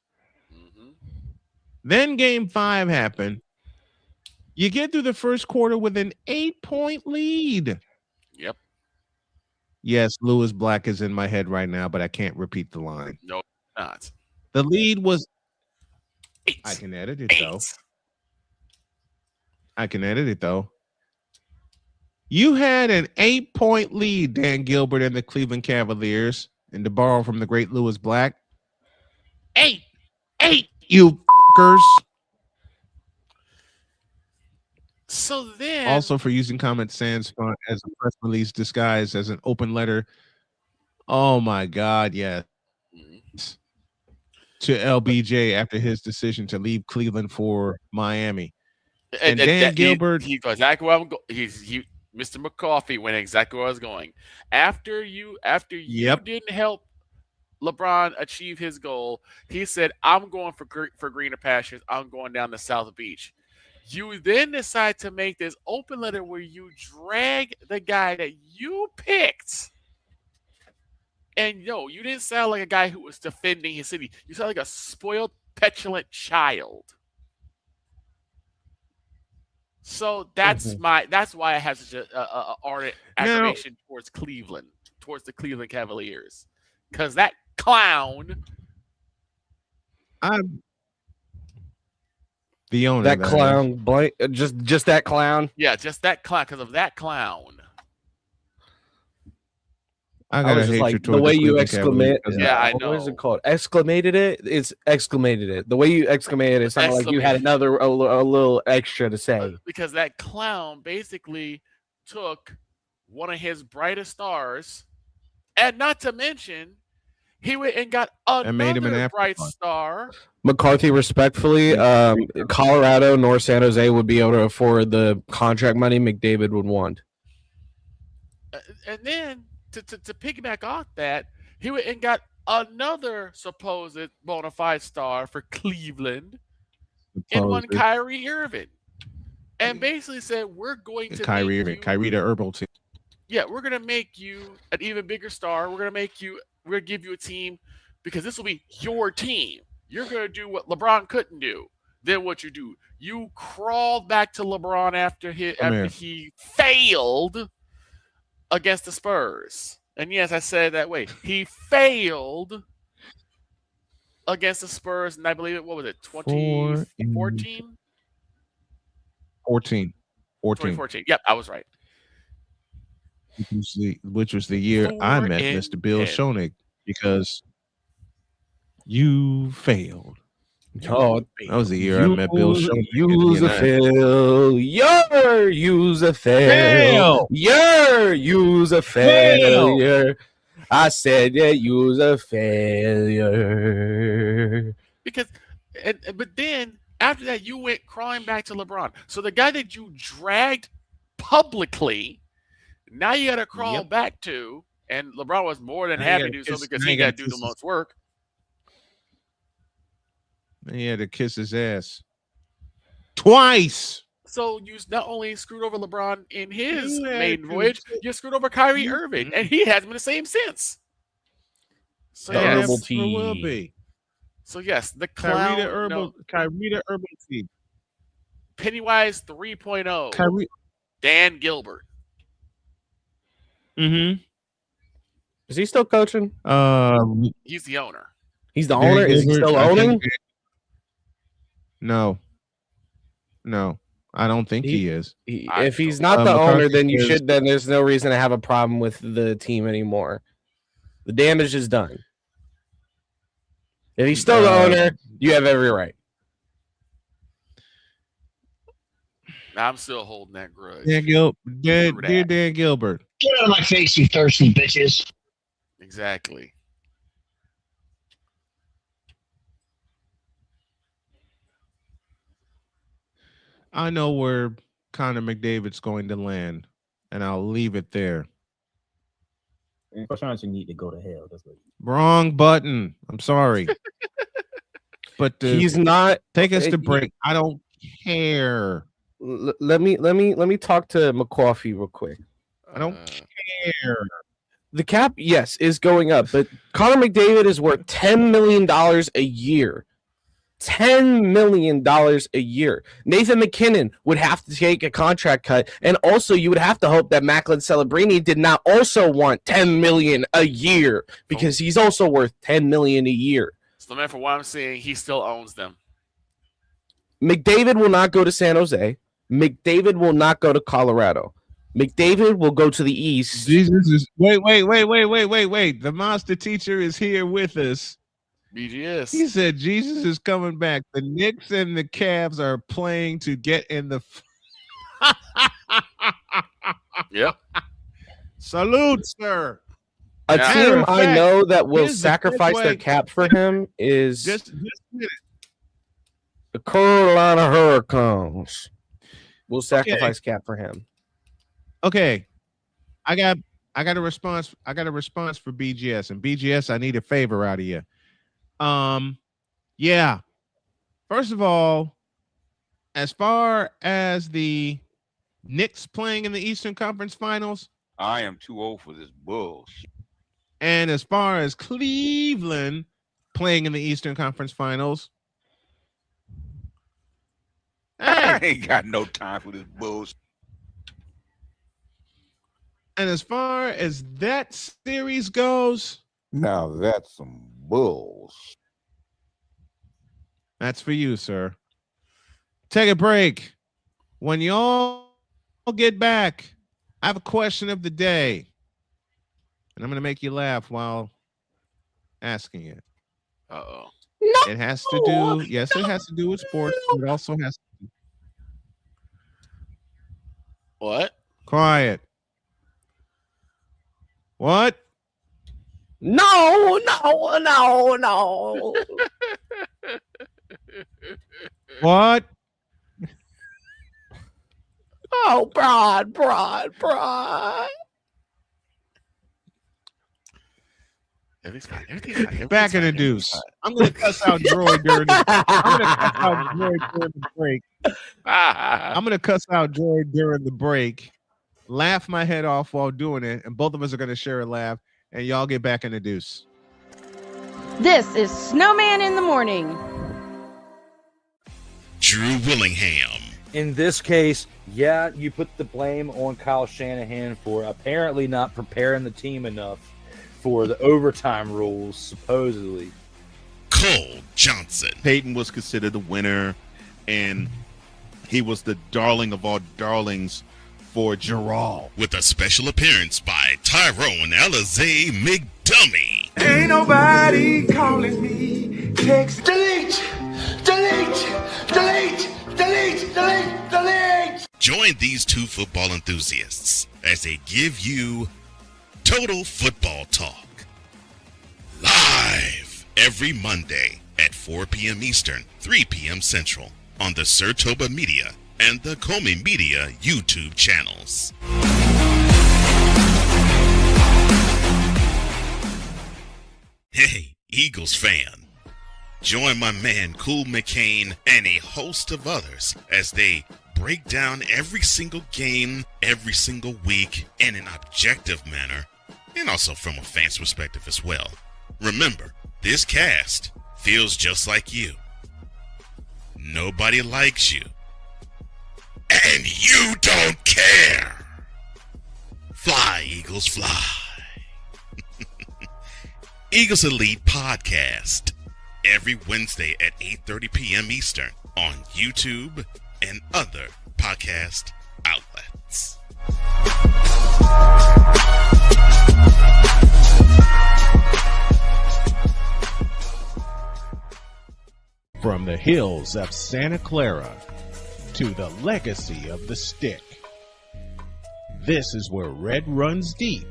Mm-hmm. Then Game 5 happened. You get through the first quarter with an 8-point lead. Yep. Yes, Lewis Black is in my head right now, but I can't repeat the line. No, not. The lead was 8. I can edit it though. You had an 8-point lead, Dan Gilbert and the Cleveland Cavaliers, and to borrow from the great Lewis Black. 8, you fuckers. So then, Also for using Comic Sans font as a press release disguised as an open letter. Oh my God, yes. To LBJ after his decision to leave Cleveland for Miami. And Dan Gilbert, he goes exactly where I'm going. Mr. McCoffey went exactly where I was going. After you didn't help LeBron achieve his goal, he said, "I'm going for greener pastures. I'm going down to South Beach." You then decide to make this open letter where you drag the guy that you picked. And no, you didn't sound like a guy who was defending his city. You sound like a spoiled, petulant child. So that's why I have such a ardent aggravation towards Cleveland, towards the Cleveland Cavaliers, because that clown. I'm the owner. That clown, just that clown. Yeah, just that clown. Because of that clown. I got a hatred like, towards the way you exclamate. Yeah, I know. What is it called? Exclamated it. It's exclamated it. The way you exclamated it sounded like you had a little extra to say. Because that clown basically took one of his brightest stars, and not to mention, he went and got another bright star. McCarthy, respectfully, Colorado nor San Jose would be able to afford the contract money McDavid would want. And then to piggyback off that, he went and got another supposed bona fide star for Cleveland in one Kyrie Irving. And basically said, we're going to Kyrie Irving, Kyrie the herbal team. Yeah, we're going to make you an even bigger star. We're going to give you a team because this will be your team. You're going to do what LeBron couldn't do. Then what you do? You crawled back to LeBron after he failed against the Spurs. And yes, I said it that way. He failed against the Spurs, and I believe what was it, 2014? 14. 2014. Yep, I was right. Which was the year I met Mr. Bill Schoenig, because you failed. Oh, that was the year I met Bill Schoenig. Use a fail. Use a fail. Use a failure. I said that you was a failure. But then after that, you went crawling back to LeBron. So the guy that you dragged publicly, now you got to crawl back to, and LeBron was more than happy to do so because he got to do the most work. He had to kiss his ass twice. So you not only screwed over LeBron in his maiden voyage, you screwed over Kyrie Irving, and he hasn't been the same since. So yes, will be. So yes, the clown. Kyrie the herbal tea. Pennywise 3.0. Kyrie. Dan Gilbert. Mm-hmm. Is he still coaching? He's the owner. He's the owner. Is he still owning? No, I don't think he is. If he's not the owner, then you should. Then there's no reason to have a problem with the team anymore. The damage is done. If he's still the owner, you have every right. I'm still holding that grudge. Dear Dan Gilbert. Get out of my face, you thirsty bitches. Exactly. I know where Connor McDavid's going to land, and I'll leave it there. And Prashant should need to go to hell. That's what. Wrong button. I'm sorry. But he's not. Take us to break. I don't care. Let me talk to McCoffey real quick. I don't care. The cap, yes, is going up, but Connor McDavid is worth $10 million a year. $10 million a year. Nathan McKinnon would have to take a contract cut, and also you would have to hope that Macklin Celebrini did not also want $10 million a year because he's also worth $10 million a year. So, man, for what I'm seeing, he still owns them. McDavid will not go to San Jose. McDavid will not go to Colorado. McDavid will go to the East. Jesus is wait. The monster teacher is here with us. BGS. He said Jesus is coming back. The Knicks and the Cavs are playing to get in the. Yep. Salute, sir. A team I know that will sacrifice their cap for him is just a minute. The Carolina Hurricanes. Will sacrifice cap for him. Okay, I got a response. I got a response for BGS, and BGS, I need a favor out of you. Yeah. First of all, as far as the Knicks playing in the Eastern Conference Finals, I am too old for this bullshit. And as far as Cleveland playing in the Eastern Conference Finals, I ain't got no time for this bullshit. And as far as that series goes, now that's some bullshit. That's for you, sir. Take a break. When y'all get back, I have a question of the day. And I'm going to make you laugh while asking it. Uh-oh. No, it has to do, yes, it has to do with sports, but it also has to do. What? Quiet. What? No. What? Oh, broad. Everything's fine. Back in the deuce. I'm going to cuss out Droid during the break. I'm going to cuss out Droid during the break, laugh my head off while doing it, and both of us are going to share a laugh, and y'all get back in the deuce. This is Snowman in the Morning. Drew Willingham. In this case, yeah, you put the blame on Kyle Shanahan for apparently not preparing the team enough for the overtime rules, supposedly. Cole Johnson. Peyton was considered the winner, and he was the darling of all darlings for Gerald. With a special appearance by Tyrone Alizé McDummy. Ain't nobody calling me. Text delete. Join these two football enthusiasts as they give you total football talk Live every Monday at 4 p.m. Eastern, 3 p.m. Central on the Sertoba Media and the Comey Media YouTube channels. Hey, Eagles fan. Join my man Cool McCain and a host of others as they break down every single game, every single week in an objective manner, and also from a fan's perspective as well. Remember, this cast feels just like you. Nobody likes you. And you don't care. Fly, Eagles, fly. Eagles Elite Podcast. Every Wednesday at 8:30 p.m. Eastern on YouTube and other podcast outlets. From the hills of Santa Clara to the legacy of the stick, this is where red runs deep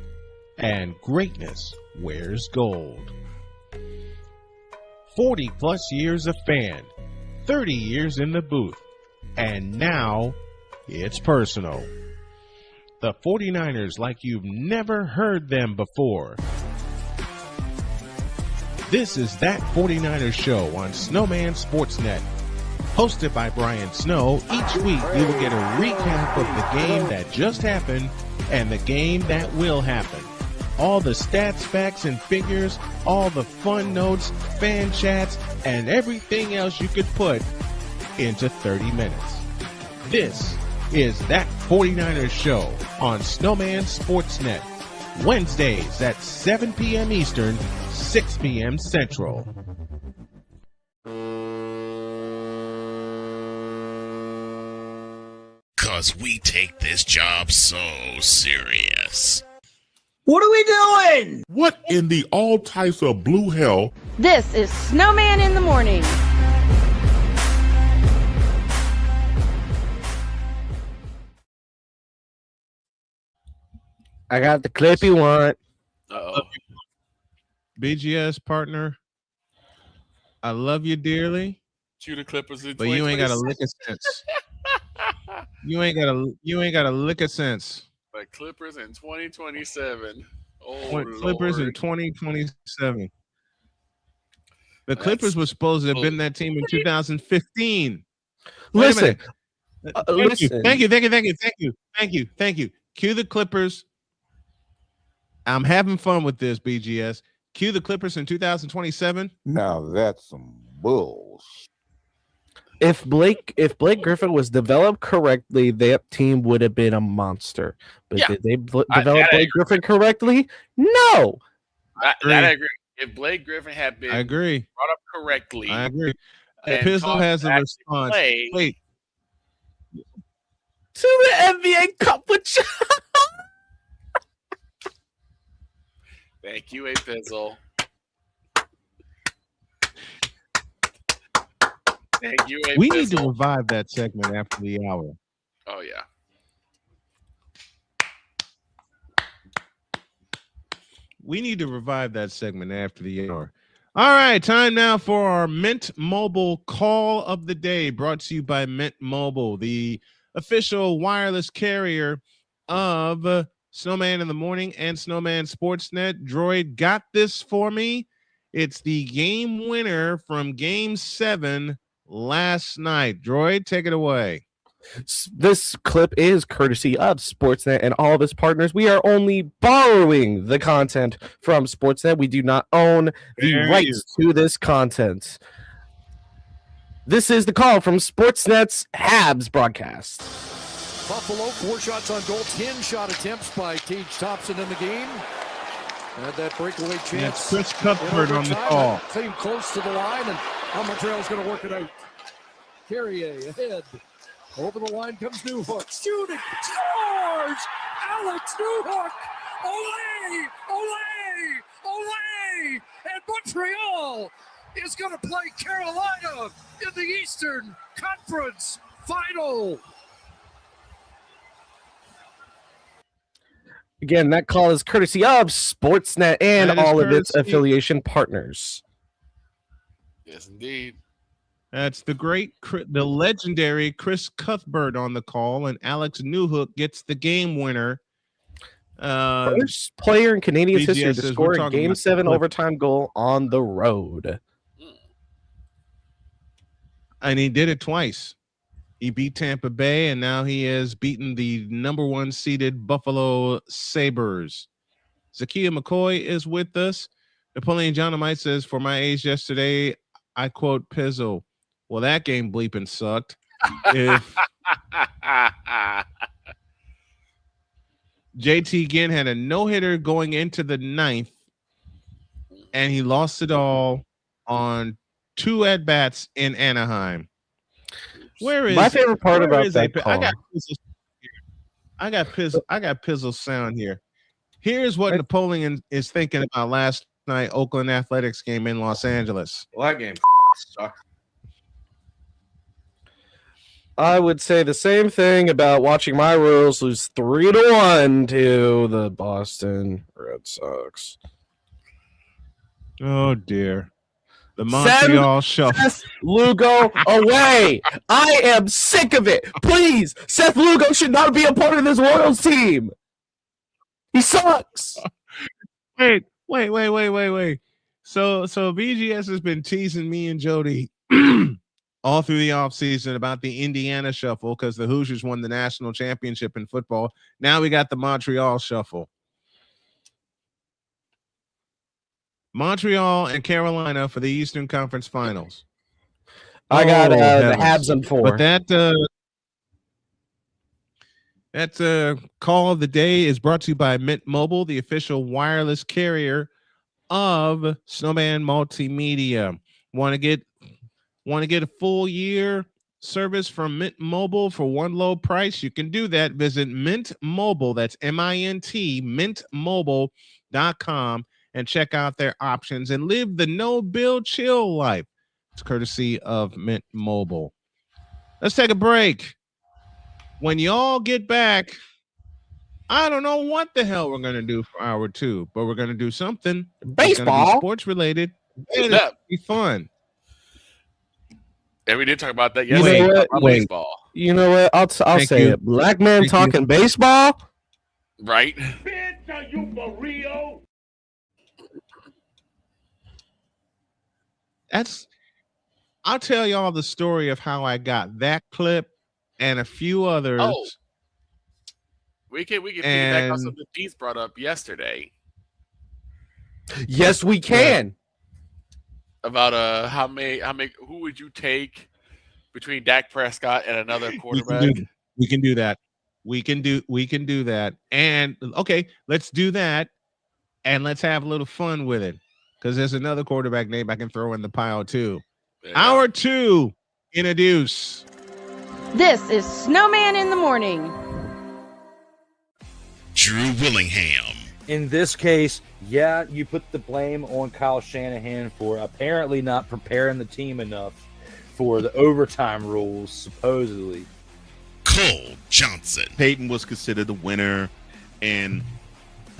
and greatness wears gold. 40 plus years of fan, 30 years in the booth, and now it's personal. The 49ers like you've never heard them before. This is That 49ers Show on Snowman Sportsnet. Hosted by Brian Snow, each week you will get a recap of the game that just happened and the game that will happen. All the stats, facts, and figures, all the fun notes, fan chats, and everything else you could put into 30 minutes. This is That 49ers Show on Snowman Sportsnet. Wednesdays at 7 p.m. Eastern, 6 p.m. Central. Cause we take this job so serious. What are we doing? What in the all types of blue hell? This is Snowman in the Morning. I got the clip you want. Uh-oh. BGS partner, I love you dearly. Chew the Clippers in but you ain't got a lick of sense. You ain't got a lick of sense. But Clippers in 2027. Oh, Clippers Lord. in 2027. The Clippers were supposed to have been that team in 2015. Listen. Thank you. Cue the Clippers. I'm having fun with this, BGS. Cue the Clippers in 2027. Now that's some bull. If Blake Griffin was developed correctly, that team would have been a monster. But did they develop Blake Griffin correctly? No. I agree. If Blake Griffin had been brought up correctly, I agree. Pizzle has a response. Wait. To the NBA Cup with Thank you, A Pizzle. Thank you, A We Pizzle. need to revive that segment after the hour. Oh, yeah. We need to revive that segment after the hour. All right, time now for our Mint Mobile Call of the Day, brought to you by Mint Mobile, the official wireless carrier of Snowman in the Morning and Snowman Sportsnet. Droid got this for me. It's the game winner from Game 7 last night. Droid, take it away. This clip is courtesy of Sportsnet and all of its partners. We are only borrowing the content from Sportsnet. We do not own the rights to this content. This is the call from Sportsnet's Habs broadcast. Buffalo, 4 shots on goal, 10 shot attempts by Tage Thompson in the game. And that breakaway chance. That's Chris Cuthbert on the call. Came close to the line, and now Montreal's going to work it out. Carrier ahead. Over the line comes Newhook. Shooting. Scores! Alex Newhook! Ole! Ole! Ole! And Montreal is going to play Carolina in the Eastern Conference Final. Again, that call is courtesy of Sportsnet and That is all of its courtesy- affiliation partners. Yes, indeed. That's the legendary Chris Cuthbert on the call, and Alex Newhook gets the game winner. First player in Canadiens BGS history to says score we're a talking Game about 7 the clip. overtime goal on the road. And he did it twice. He beat Tampa Bay, and now he has beaten the number 1 seeded Buffalo Sabres. Zakiya McCoy is with us. Napoleon Dynamite says, for my age yesterday, I quote Pizzo. Well, that game bleeping sucked. If JT Ginn had a no-hitter going into the 9th, and he lost it all on 2 at-bats in Anaheim. Where is my favorite part where about is that a- call? I got Pizzle sound here. Here's what Napoleon is thinking about last night Oakland Athletics game in Los Angeles. Well, that game sucked. I would say the same thing about watching my Royals lose 3-1 to the Boston Red Sox. Oh dear. The Montreal Shuffle. Seth Lugo away. I am sick of it. Please, Seth Lugo should not be a part of this Royals team. He sucks. Wait. So BGS has been teasing me and Jody all through the offseason about the Indiana Shuffle because the Hoosiers won the national championship in football. Now we got the Montreal Shuffle. Montreal and Carolina for the Eastern Conference Finals. I got the heavens. Habs in 4. But that call of the day is brought to you by Mint Mobile, the official wireless carrier of Snowman Multimedia. Want to get a full year service from Mint Mobile for one low price? You can do that. Visit Mint Mobile. That's MINT, mintmobile.com, and check out their options and live the no bill chill life. It's courtesy of Mint Mobile. Let's take a break. When y'all get back, I don't know what the hell we're going to do for hour 2, but we're going to do something. Baseball. Sports related. It'll be fun. And we did talk about that You yesterday. know what? About Wait. baseball. You know what? I'll Thank say you. it. Black man Thank talking you. baseball. Right? Bitch, are you for real? I'll tell y'all the story of how I got that clip and a few others. Oh. We can piggyback on And- something Pete's brought up yesterday Yes, we can. about how many who would you take between Dak Prescott and another quarterback? We can do that. We can do that. And okay, let's do that. And let's have a little fun with it. Because there's another quarterback name I can throw in the pile too. Hour 2 in a deuce. This is Snowman in the Morning. Drew Willingham. In this case, yeah, you put the blame on Kyle Shanahan for apparently not preparing the team enough for the overtime rules, supposedly. Cole Johnson. Peyton was considered the winner, and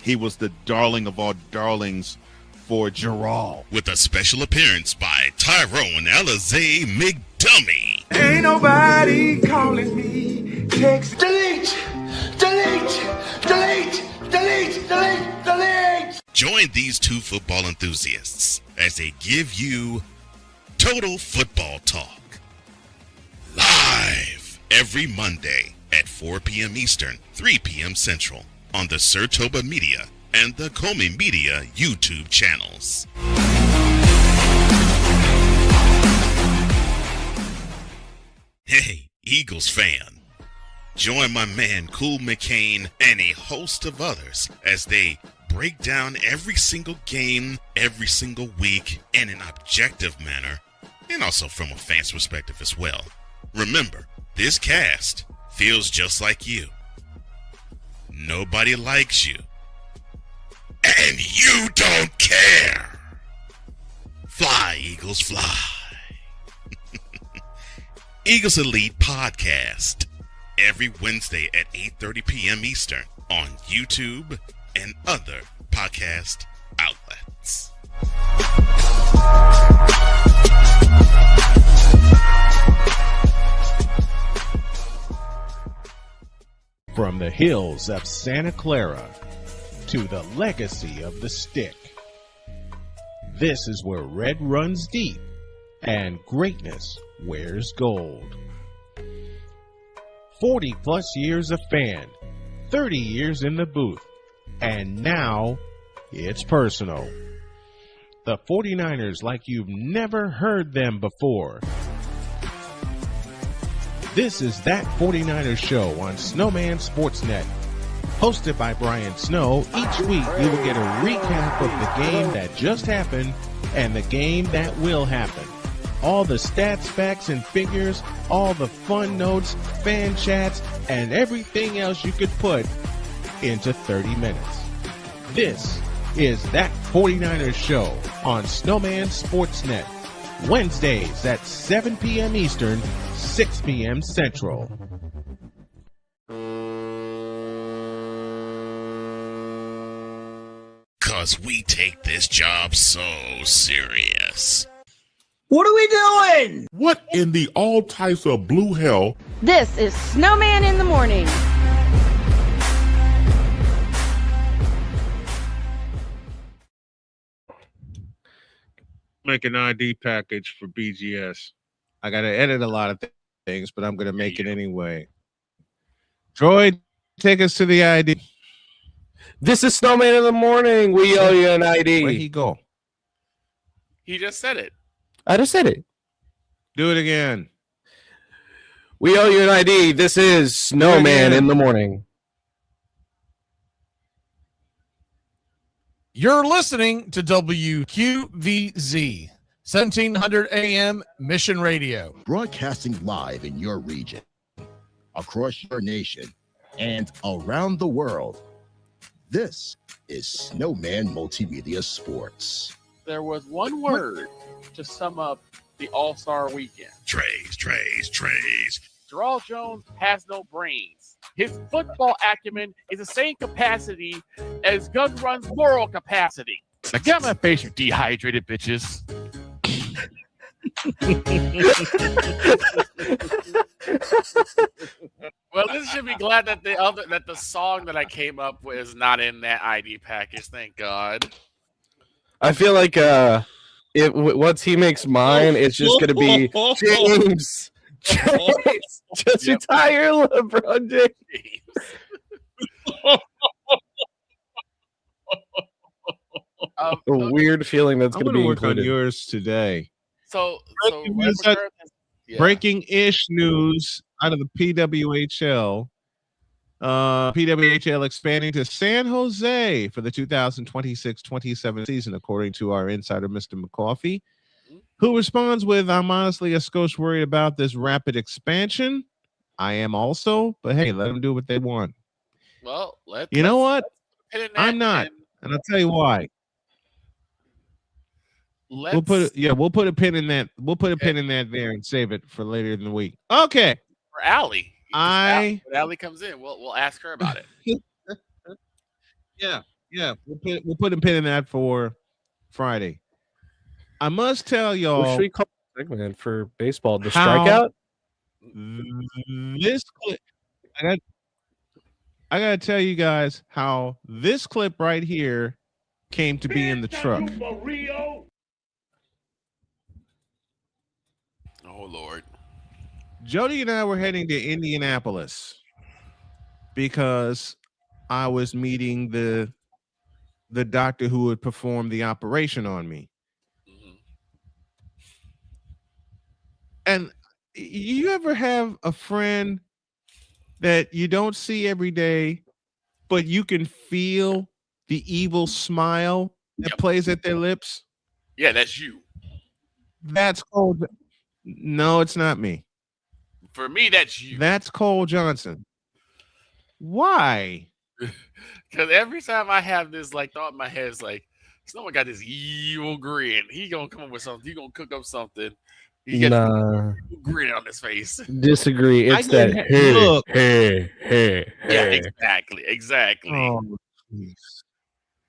he was the darling of all darlings for Gerald. With a special appearance by Tyrone Alizé McDummy. Ain't nobody calling me. Text. Delete. Join these two football enthusiasts as they give you Total Football Talk. Live every Monday at 4 p.m. Eastern, 3 p.m. Central on the Sertoba Media and the Comey Media YouTube channels. Hey, Eagles fan. Join my man Cool McCain and a host of others as they break down every single game, every single week in an objective manner, and also from a fan's perspective as well. Remember, this cast feels just like you. Nobody likes you. And you don't care. Fly, Eagles, fly. Eagles Elite Podcast. Every Wednesday at 8:30 p.m. Eastern on YouTube, and other podcast outlets. From the hills of Santa Clara to the legacy of the stick, this is where red runs deep and greatness wears gold. 40 plus years of fan, 30 years in the booth, and now it's personal. The 49ers like you've never heard them before. This is That 49ers Show on Snowman Sportsnet. Hosted by Brian Snow, each week you will get a recap of the game that just happened and the game that will happen. All the stats, facts, and figures, all the fun notes, fan chats, and everything else you could put into 30 minutes. This is That 49ers Show on Snowman Sportsnet. Wednesdays at 7 p.m. Eastern, 6 p.m. Central. Cause we take this job so serious. What are we doing? What in the all types of blue hell? This is Snowman in the Morning. Make an ID package for BGS. I got to edit a lot of things, but I'm going to make it anyway. Droid, take us to the ID. This is Snowman in the Morning. We owe you an ID. Where'd he go? He just said it. I just said it. Do it again. We owe you an ID. This is Snowman in the Morning. You're listening to WQVZ, 1700 AM Mission Radio. Broadcasting live in your region, across your nation, and around the world. This is Snowman Multimedia Sports. There was one word to sum up the All-Star weekend. Trays. Jarrell Jones has no brains. His football acumen is the same capacity as Gun Run's moral capacity. Now get out my face, you dehydrated bitches. Well, this should be glad that the song that I came up with is not in that ID package. Thank God. I feel like once he makes mine, it's just gonna be James. Just retire LeBron James. A weird feeling that's going to be work included. on yours today. Breaking-ish news out of the PWHL. PWHL expanding to San Jose for the 2026-27 season, according to our insider, Mr. McCoffey, who responds with, "I'm honestly a skosh worried about this rapid expansion. I am also, but hey, let them do what they want." Well, you know what? I'm not, and I'll tell you why. We'll put a pin in that. We'll put a pin in that there and save it for later in the week. Okay. For Allie. When Allie comes in, we'll ask her about it. Yeah. We'll put a pin in that for Friday. I must tell y'all. What should we call the segment for baseball? The strikeout? This clip. I gotta tell you guys how this clip right here came to be in the truck. Oh Lord. Jody and I were heading to Indianapolis because I was meeting the doctor who would perform the operation on me. And you ever have a friend that you don't see every day, but you can feel the evil smile that plays at their lips? Yeah, that's you. That's Cole. No, it's not me. For me, that's you. That's Cole Johnson. Why? Because every time I have this thought in my head, it's like, someone got this evil grin. He gonna come up with something. He gonna cook up something. He gets a grin on his face. Disagree. It's that look. Hey. Yeah, exactly. Oh,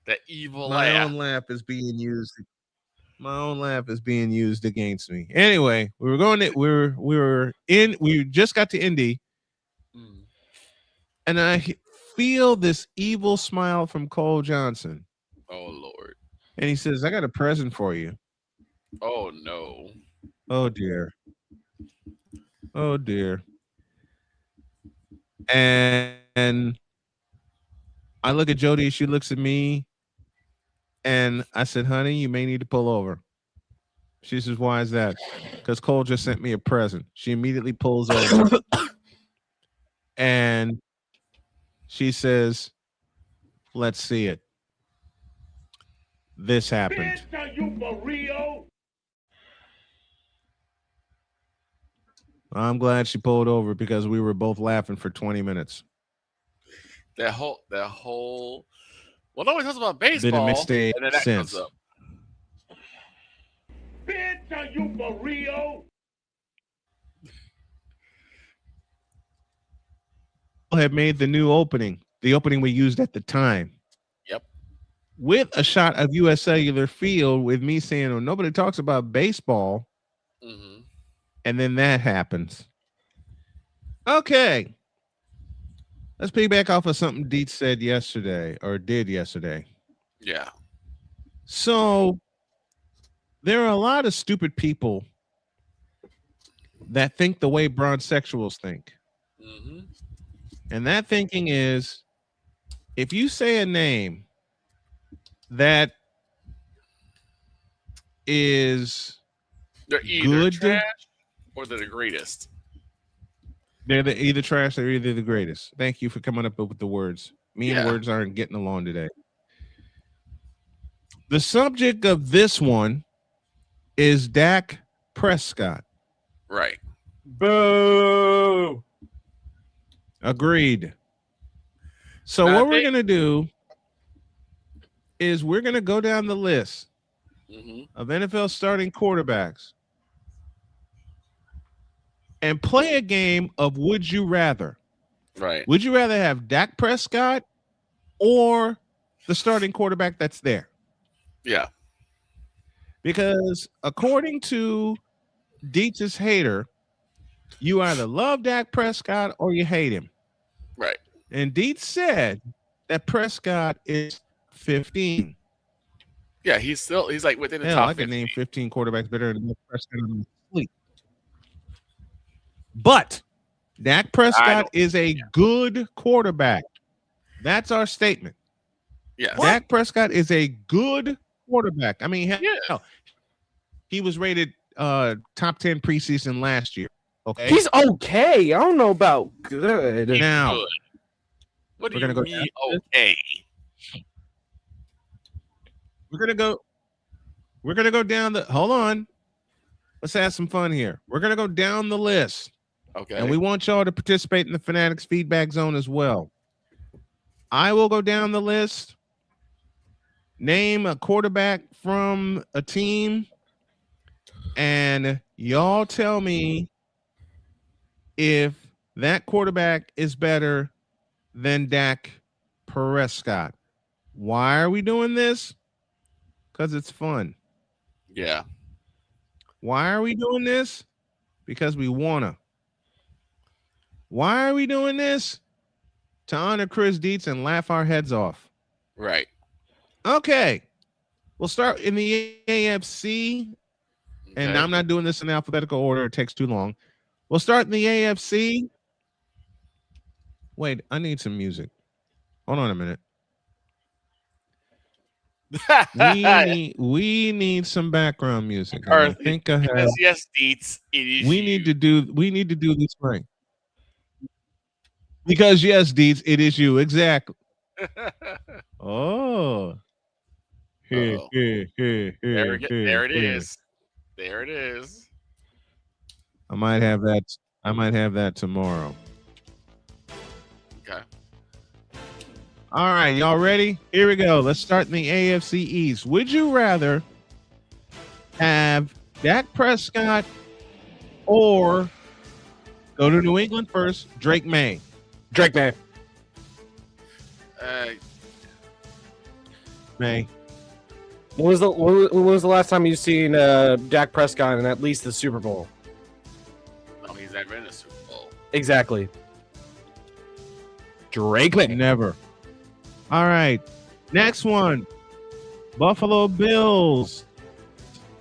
That evil My laugh. own laugh is being used. My own laugh is being used against me. Anyway, we just got to Indy, and I feel this evil smile from Cole Johnson. Oh Lord. And he says, "I got a present for you." Oh no. Oh dear. Oh dear. And I look at Jody, she looks at me, and I said, "Honey, you may need to pull over." She says, "Why is that?" "Because Cole just sent me a present." She immediately pulls over. And she says, "Let's see it." This happened. Bitch, are you for real? I'm glad she pulled over because we were both laughing for 20 minutes. That whole well, nobody talks about baseball. Been a mixtape and then that since. comes up. Bitch, are you for real? Had made the new opening, the opening we used at the time. Yep. With a shot of US Cellular Field with me saying, "Oh, nobody talks about baseball." Mm-hmm. And then that happens. Okay. Let's piggyback off of something Dietz said yesterday or did yesterday. Yeah. So there are a lot of stupid people that think the way bronsexuals think. Mm-hmm. And that thinking is, if you say a name that is They're either good, trash or they're the greatest. they're either trash or either the greatest. Thank you for coming up with the words. Me and words aren't getting along today. The subject of this one is Dak Prescott. Right. Boo. Agreed. So Now, what we're going to do is we're going to go down the list of NFL starting quarterbacks and play a game of would you rather. Right. Would you rather have Dak Prescott or the starting quarterback that's there? Yeah. Because according to Dietz's hater, you either love Dak Prescott or you hate him. Right. And Dietz said that Prescott is 15. Yeah, he's like within the Hell, top I can 50. name 15 quarterbacks better than Dak Prescott in my sleep. But Dak Prescott is a good quarterback. That's our statement. Yeah. Dak Prescott is a good quarterback. I mean, hell, he was rated top 10 preseason last year. Okay. He's okay. I don't know about good. Now, good. What do we're you gonna mean okay? We're gonna go down the hold on. Let's have some fun here. We're gonna go down the list. Okay. And we want y'all to participate in the Fanatics feedback zone as well. I will go down the list. Name a quarterback from a team, and y'all tell me if that quarterback is better than Dak Prescott. Why are we doing this? Because it's fun. Yeah. Why are we doing this? Because we wanna. Why are we doing this? To honor Chris Dietz and laugh our heads off. Right. Okay. We'll start in the AFC. And I'm not doing this in alphabetical order. It takes too long. We'll start in the AFC. Wait, I need some music. Hold on a minute. we need some background music. I think I have. Yes, Dietz. We need to do this right. Because yes, Dietz, it is you. Exactly. Oh. There it is. There it is. I might have that tomorrow. Okay. All right, y'all ready? Here we go. Let's start in the AFC East. Would you rather have Dak Prescott or go to New England first, Drake May? Drake May. May. When was the last time you've seen Dak Prescott in at least the Super Bowl? No, he's never in a Super Bowl. Exactly. Drake May. Never. All right. Next one. Buffalo Bills.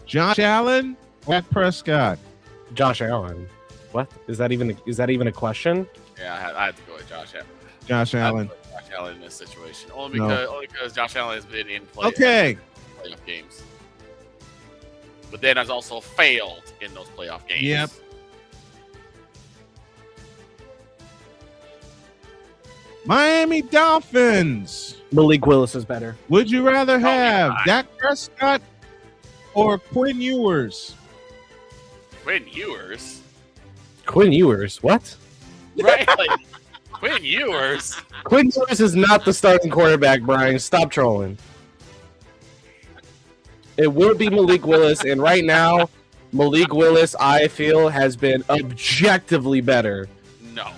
Josh Allen, Dak Prescott. Josh Allen. What? Is that even a question? Yeah, I had to go with Josh Allen. Josh Allen. Josh Allen in this situation. Only because Josh Allen has been in playoff games. But then has also failed in those playoff games. Yep. Miami Dolphins. Malik Willis is better. Would you rather have Dak Prescott or Quinn Ewers? Quinn Ewers? Quinn Ewers? What? Right? Like, Quinn Ewers? Quinn Ewers is not the starting quarterback, Brian. Stop trolling. It will be Malik Willis, and right now, Malik Willis, I feel, has been objectively better. No.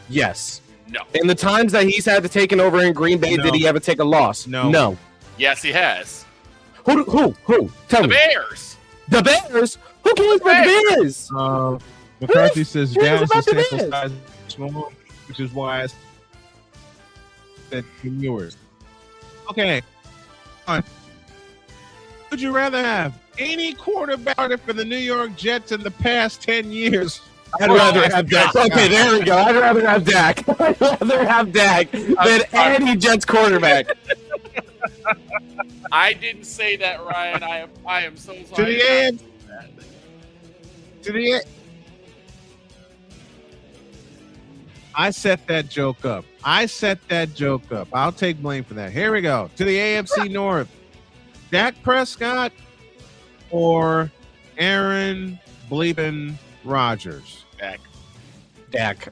Yes. No. In the times that he's had to take it over in Green Bay, did he ever take a loss? No. Yes, he has. Who? Tell me. The Bears. The Bears? Who cares about the Bears? McCarthy says Who cares Jazz about is the sample Bears? size small, which is why I said Quinn Ewers. Okay. All right. Would you rather have any quarterback for the New York Jets in the past 10 years? I'd rather have Dak. Okay, there we go. I'd rather have Dak. I'd rather have Dak than any Jets quarterback. I didn't say that, Ryan. I am so sorry. To the end. To the end. I set that joke up. I'll take blame for that. Here we go. To the AFC North. Dak Prescott or Aaron Bleepin Rodgers? Dak.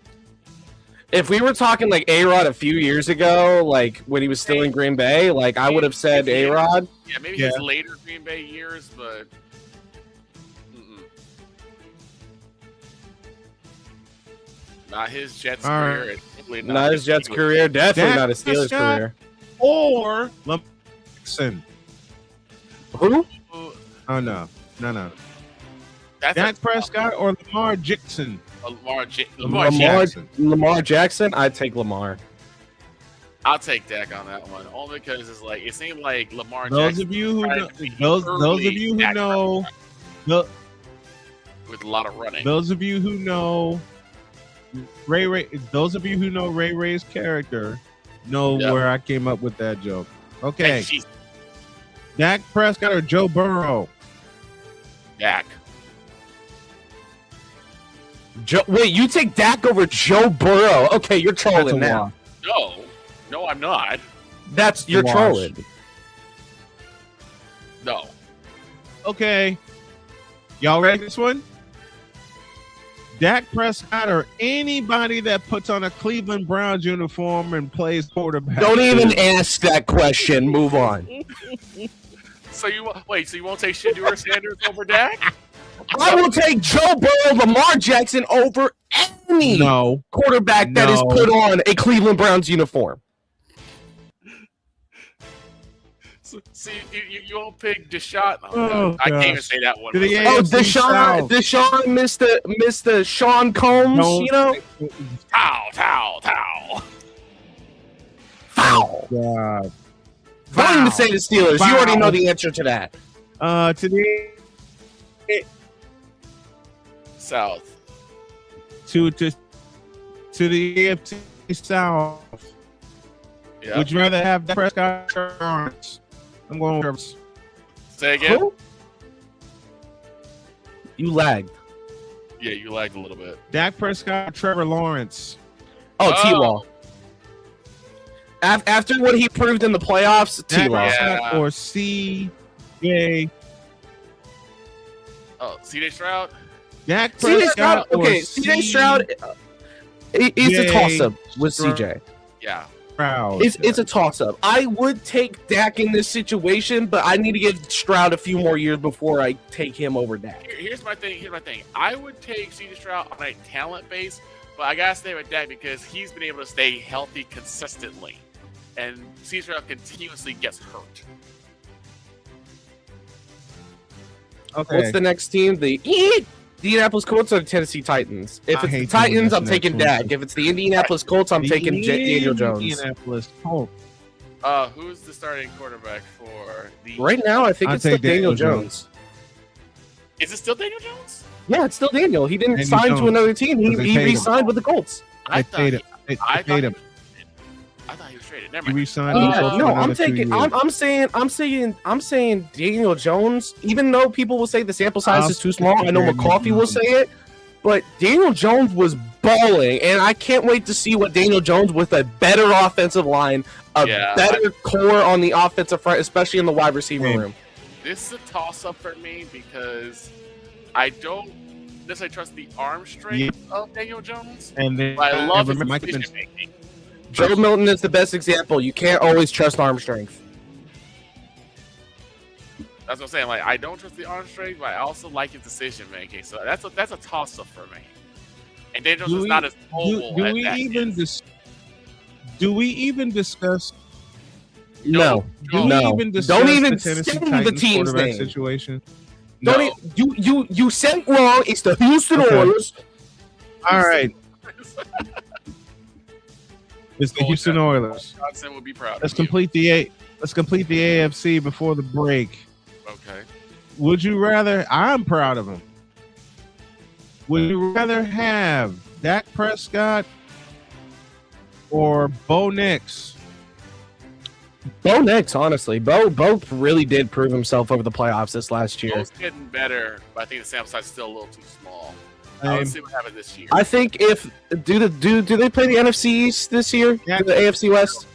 If we were talking like A-Rod a few years ago, like when he was still in Green Bay, like I would have said A-Rod. Yeah, maybe his later Green Bay years, but not his Jets career. And Not his Jets career. Definitely not his Steelers career. Or Lamar Jackson. Who? Oh, no. That's Dak Prescott or Lamar Jackson? Lamar Jackson. Lamar Jackson? I'd take Lamar. I'll take Dak on that one, only because it's like it seemed like Lamar Those Jackson. of you who know, those of you who know, with a lot of running. Those of you who know Ray. Those of you who know Ray Ray's character know where I came up with that joke. Okay. Hey, Dak Prescott or Joe Burrow? Dak. Wait, you take Dak over Joe Burrow? Okay, you're trolling now. No, I'm not. You're trolling. No. Okay. Y'all ready for this one? Dak Prescott or anybody that puts on a Cleveland Browns uniform and plays quarterback? Don't even ask that question. Move on. So you won't take Shedeur Sanders over Dak? I will take Joe Burrow, Lamar Jackson over any quarterback that is put on a Cleveland Browns uniform. See, you won't pick Deshaun. I can't even say that one. Deshaun, Mr. Sean Combs, you know? Towel. Foul. God. Don't even say the Steelers. You already know the answer to that. Today, South. To the AFC South. Yeah. Would you rather have Dak Prescott or Lawrence? I'm going with Travis. Say again. Who? You lagged. Yeah, you lagged a little bit. Dak Prescott or Trevor Lawrence? T-Law. After what he proved in the playoffs, T-Law. Yeah. Or C.J. Oh, C.J. Stroud? Dak Prescott okay, C.J. Stroud is a toss-up with C.J. Yeah. It's a toss-up. I would take Dak in this situation, but I need to give Stroud a few more years before I take him over Dak. Here's my thing. I would take C.J. Stroud on a talent base, but I gotta stay with Dak because he's been able to stay healthy consistently. and Stroud continuously gets hurt. Okay. What's the next team? The Indianapolis Colts or the Tennessee Titans? If it's the Titans, I'm taking Dak. If it's the Indianapolis Colts, I'm taking Daniel Jones. Indianapolis Colts. Who's the starting quarterback for the? Right now, I think I'll it's still take Daniel Daniel Jones. Is it still Daniel Jones? Yeah, it's still Daniel. He didn't Daniel sign to Jones. another team. He They paid him. re-signed with the Colts. They paid him. They paid him. I thought he was traded. Never He mind. re-signed with the Colts for No, I'm another 2 taking. years. I'm saying Daniel Jones. Even though people will say the sample size is too small, I know Daniel McCoffee will say it, but Daniel Jones was balling, and I can't wait to see what Daniel Jones with a better offensive line, better core on the offensive front, especially in the wide receiver room. This is a toss-up for me because I don't necessarily trust the arm strength of Daniel Jones, And then but I love his remember, decision-making. Joe Milton is the best example. You can't always trust arm strength. That's what I'm saying. Like, I don't trust the arm strength, but I also like his decision making. So that's a toss up for me. And Daniel Jones is not as mobile do as we that even is. do we even discuss? No. Do we even discuss Don't even the Tennessee say the Titans team's quarterback name. situation? Don't you said it wrong. It's the Houston Okay. Oilers. All right. It's the Houston Oilers. Johnson would be proud. Let's complete the AFC before the break. Okay. Would you rather? I'm proud of him. Would you rather have Dak Prescott or Bo Nix? Bo Nix, honestly. Bo really did prove himself over the playoffs this last year. Bo's getting better, but I think the sample size is still a little too small. Let's see what happens this year. I think if do they play the NFC East this year? Yeah. The AFC West?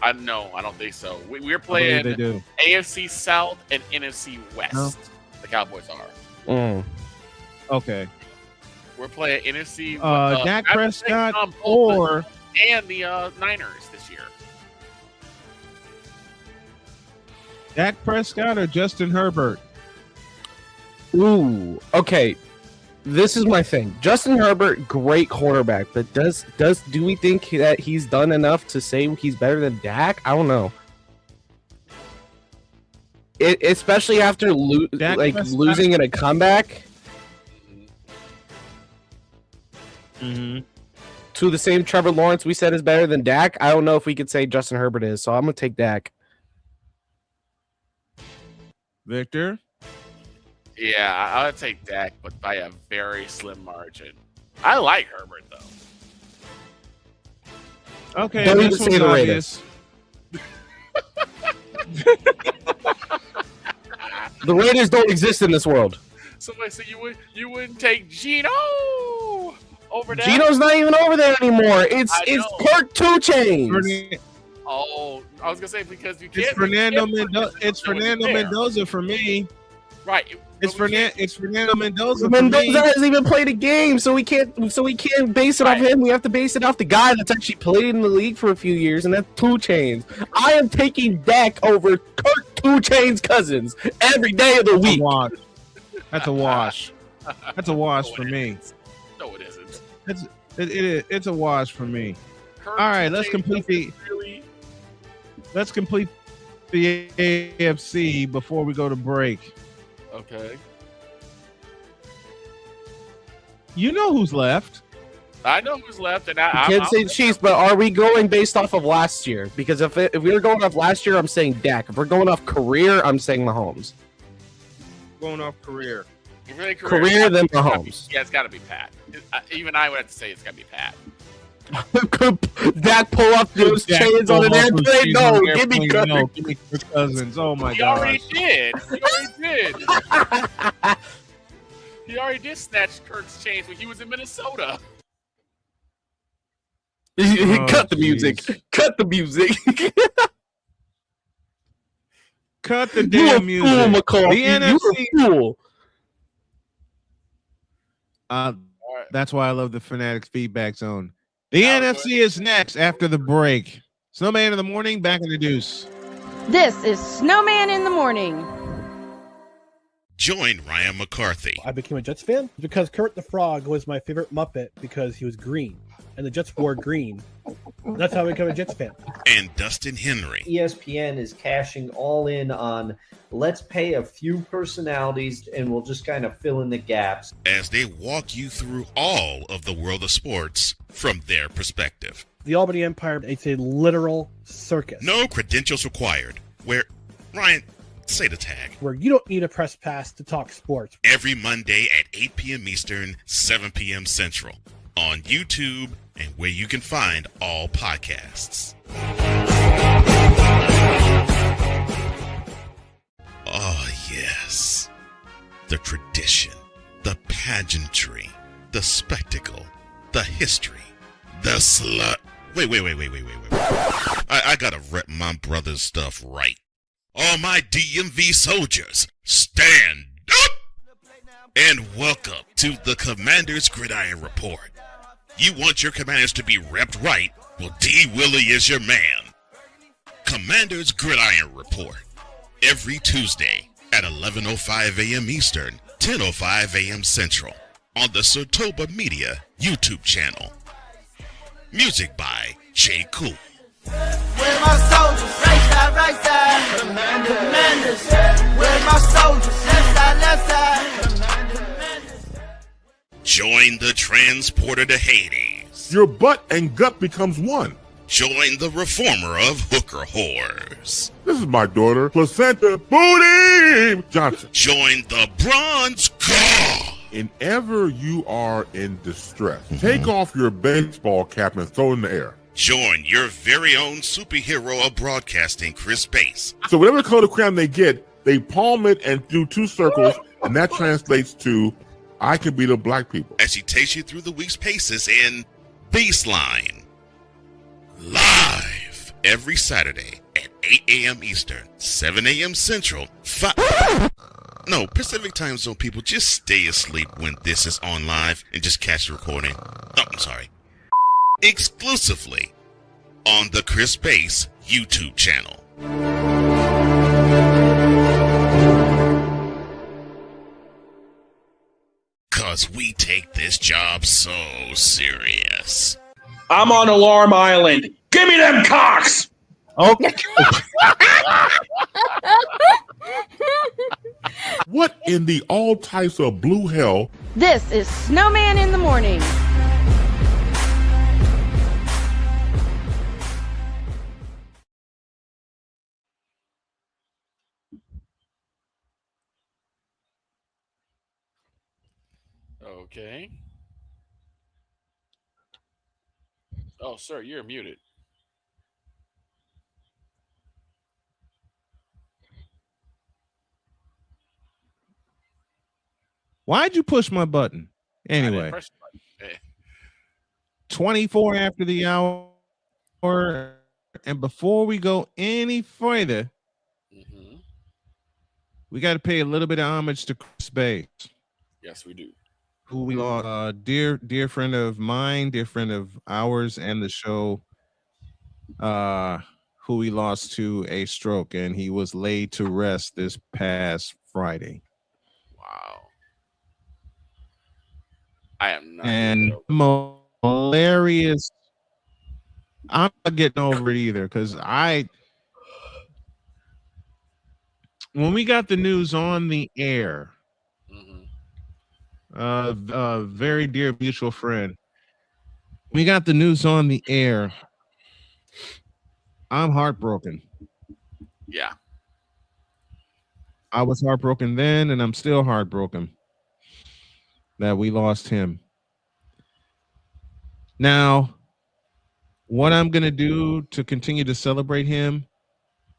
I don't think so. We're playing they do. AFC South and NFC West. No. The Cowboys are. Okay. We're playing NFC. Dak Prescott or and the Niners this year. Dak Prescott or Justin Herbert? Ooh, okay. This is my thing. Justin Herbert, great quarterback, but do we think that he's done enough to say he's better than Dak? I don't know. Especially after losing in a comeback to the same Trevor Lawrence we said is better than Dak. I don't know if we could say Justin Herbert is, so I'm gonna take Dak. Victor? Yeah, I would take Dak, but by a very slim margin. I like Herbert though. Okay, Don't even this say one's the obvious. The Raiders don't exist in this world. Somebody said you wouldn't take Gino over there. Gino's not even over there anymore. It's Kurt 2 Chainz. Oh, I was gonna say because you can't. It's Fernando Mendoza. It's Fernando Mendoza for me. Right. It's Fernando Mendoza. Mendoza hasn't even played a game, so we can't base it off him. We have to base it off the guy that's actually played in the league for a few years, and that's 2 Chainz. I am taking Dak over Kurt 2 Chainz Cousins every day of the week. That's a wash. That's a wash for me. No, it isn't. It's a wash for me. All right, let's complete the AFC before we go to break. Okay. You know who's left. I know who's left, and I can't say Chiefs, but are we going based off of last year? Because if we were going off last year, I'm saying Dak. If we're going off career, I'm saying Mahomes. Going off career. Career then Mahomes. Yeah, it's got to be Pat. Even I would have to say it's got to be Pat. Dak pull off those chains on an airplane? No, give me Kirk. No, give me Kirk Cousins. Oh my god. He already did. He already did snatch Kirk's chains when he was in Minnesota. Cut the music. Cut the music. Cut the damn music. Fool, McCarthy. The NFC. Fool. That's why I love the Fanatics feedback zone. The NFC is next after the break. Snowman in the morning, back in the deuce. This is Snowman in the morning. Join Ryan McCarthy. I became a Jets fan because Kermit the Frog was my favorite Muppet because he was green, and the Jets wore green. That's how I become a Jets fan. And Dustin Henry. ESPN is cashing all in on let's pay a few personalities and we'll just kind of fill in the gaps. As they walk you through all of the world of sports from their perspective. The Albany Empire, it's a literal circus. No credentials required. Where, Ryan, say the tag. Where you don't need a press pass to talk sports. Every Monday at 8 p.m. Eastern, 7 p.m. Central. On YouTube and where you can find all podcasts. Oh, yes. The tradition, the pageantry, the spectacle, the history, the slut. Wait. I gotta rep my brother's stuff right. All my DMV soldiers, stand up! And welcome to the Commander's Gridiron Report. You want your commanders to be repped right? Well, D. Willie is your man. Commander's Gridiron Report. Every Tuesday at 11:05 a.m. Eastern, 10:05 a.m. Central. On the Sotoba Media YouTube channel. Music by J. Cool. Where my soldiers? Right side. Commanders. Where my soldiers? Left side. Join the transporter to Hades. Your butt and gut becomes one. Join the reformer of hooker whores. This is my daughter, Placenta Booty Johnson. Join the bronze car. Whenever you are in distress, take off your baseball cap and throw it in the air. Join your very own superhero of broadcasting, Chris Bass. So whatever color crayon they get, they palm it and do 2 circles, and that translates to, I can be the black people. As he takes you through the week's paces in Baseline. Live every Saturday at 8 a.m. Eastern, 7 a.m. Central, Pacific Time Zone people, just stay asleep when this is on live and just catch the recording. Oh, I'm sorry. Exclusively on the Chris Bass YouTube channel. Cause we take this job so serious. I'm on Alarm Island. Give me them cocks! Okay. What in the all types of blue hell? This is Snowman in the Morning. Okay. Oh, sir, you're muted. Why'd you push my button? Anyway, 24 after the hour. And before we go any further, we got to pay a little bit of homage to Chris Bass. Yes, we do. Who we lost, dear friend of mine, dear friend of ours and the show, who we lost to a stroke, and he was laid to rest this past Friday. Wow. I am not. And hilarious. I'm not getting over it either, because when we got the news on the air, very dear mutual friend, we got the news on the air, I'm heartbroken. Yeah. I was heartbroken then, and I'm still heartbroken that we lost him. Now, what I'm going to do to continue to celebrate him,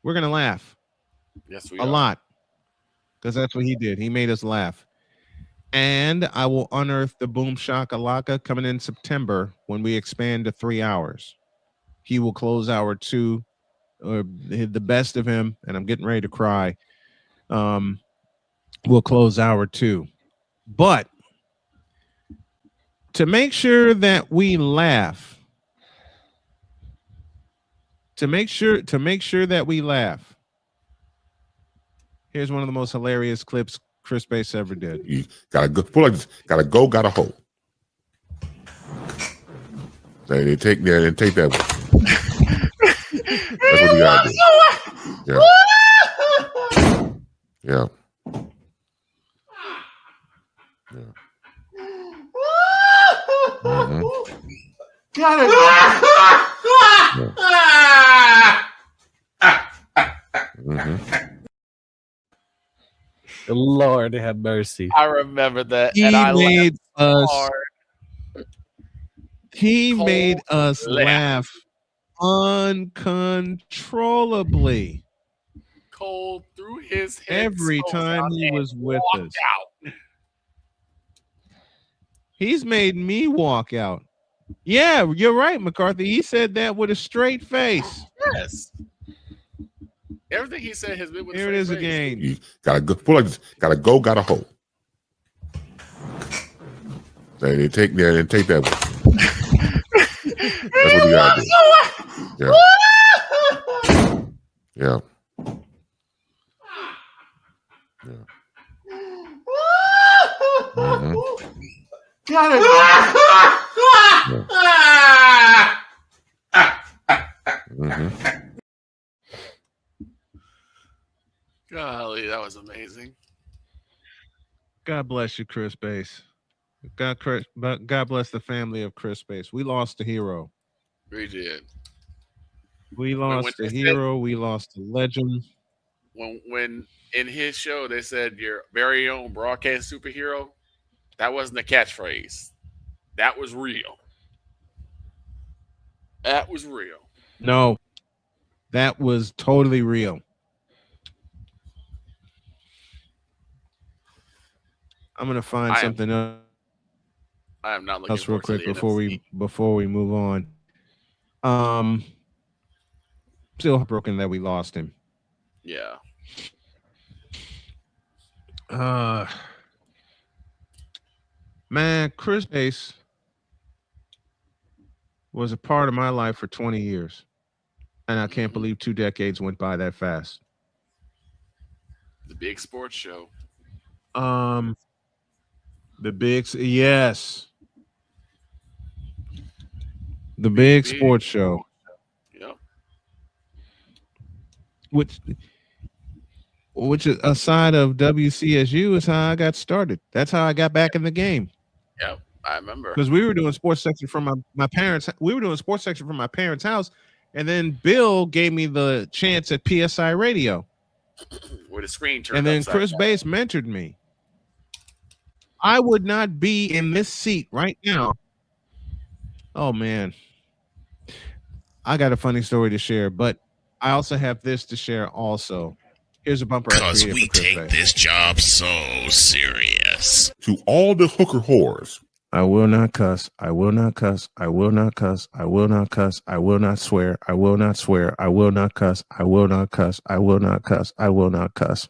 we're going to laugh. Yes, we are. A lot. Because that's what he did. He made us laugh. And I will unearth the Boom Shakalaka coming in September when we expand to 3 hours. He will close hour 2, or the best of him, and I'm getting ready to cry. We'll close hour 2. But to make sure that we laugh, to make sure that we laugh, here's one of the most hilarious clips Chris Bass ever did. You gotta go, pull like this. Gotta hold. They take that one. That's what you gotta do. Yeah. Mm-hmm. Got it. Mm-hmm. Lord have mercy. I remember that, He and I made laughed so us. hard. He Cold made us laugh. uncontrollably Cole threw his head every time he was with us. out. He's made me walk out. Yeah, you're right, McCarthy. He said that with a straight face. Yes. Everything he said has been with Here a it is straight face. again. You gotta go. Pull like this. Gotta go. Gotta hold. They take that. That's what you gotta do. Yeah. Mm-hmm. Got it. Mm-hmm. Golly, that was amazing. God bless you, Chris Bass. God bless the family of Chris Bass. We lost a hero. We did. We lost a hero. We lost a legend. When in his show they said your very own broadcast superhero, that wasn't a catchphrase. That was real. That was real. No, that was totally real. I'm gonna find something else. I am not looking real quick before we move on. Still heartbroken that we lost him. Yeah. Man, Chris Bass was a part of my life for 20 years. And I can't believe 2 decades went by that fast. The big sports show. The big sports show. Yep. Which is a side of WCSU is how I got started. That's how I got back in the game. Yep, I remember. Because we were doing sports section from my parents. We were doing sports section from my parents' house, and then Bill gave me the chance at PSI Radio. Where the screen turned. And then Chris Bass mentored me. I would not be in this seat right now. Oh man. I got a funny story to share, but I also have this to share also. Here's a bumper. Because we take this job so serious. To all the hooker whores. I will not cuss. I will not cuss. I will not cuss. I will not cuss. I will not swear. I will not swear. I will not cuss. I will not cuss. I will not cuss. I will not cuss.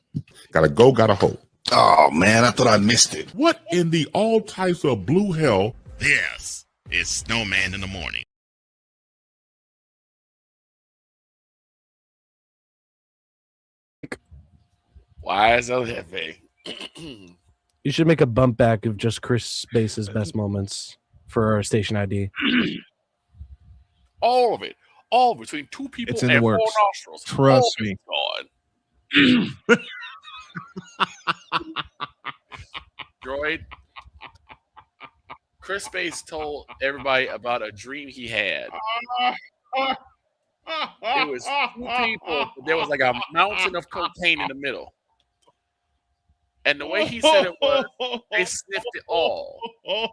Gotta go, gotta hold. Oh, man, I thought I missed it. What in the all types of blue hell? Yes, it's Snowman in the morning. Why is that heavy? You should make a bump back of just Chris Bass's best moments for our station ID. All of it. All between 2 people It's in and the 4 works. nostrils. Trust All me. gone. Droid. Chris Bass told everybody about a dream he had. It was 2 people. There was like a mountain of cocaine in the middle. And the way he said it was, they sniffed it all. And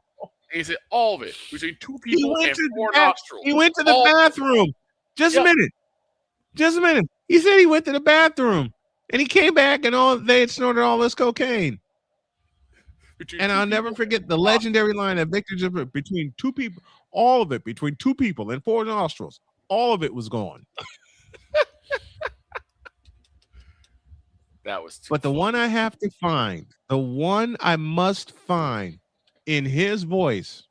he said all of it between 2 people and 4 nostrils. He went to the bathroom. Just a minute. Just a minute. He said he went to the bathroom and he came back and they had snorted all this cocaine. And I'll never forget the legendary line that Victor just put between 2 people, all of it between 2 people and 4 nostrils. All of it was gone. That was But the one I have to find, the one I must find in his voice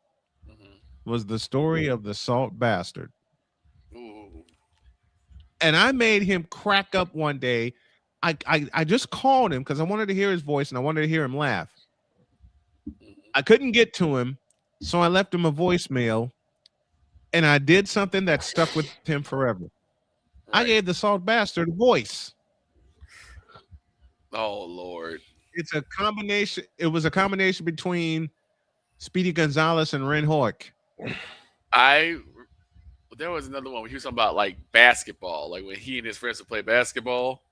was the story of the salt bastard. Ooh. And I made him crack up one day. I just called him because I wanted to hear his voice and I wanted to hear him laugh. I couldn't get to him, so I left him a voicemail. and I did something that stuck with him forever. I gave the Salt Bastard a voice. Oh Lord. It's a combination. It was a combination between Speedy Gonzalez and Ren Hoek. There was another one where he was talking about like basketball, like when he and his friends would play basketball.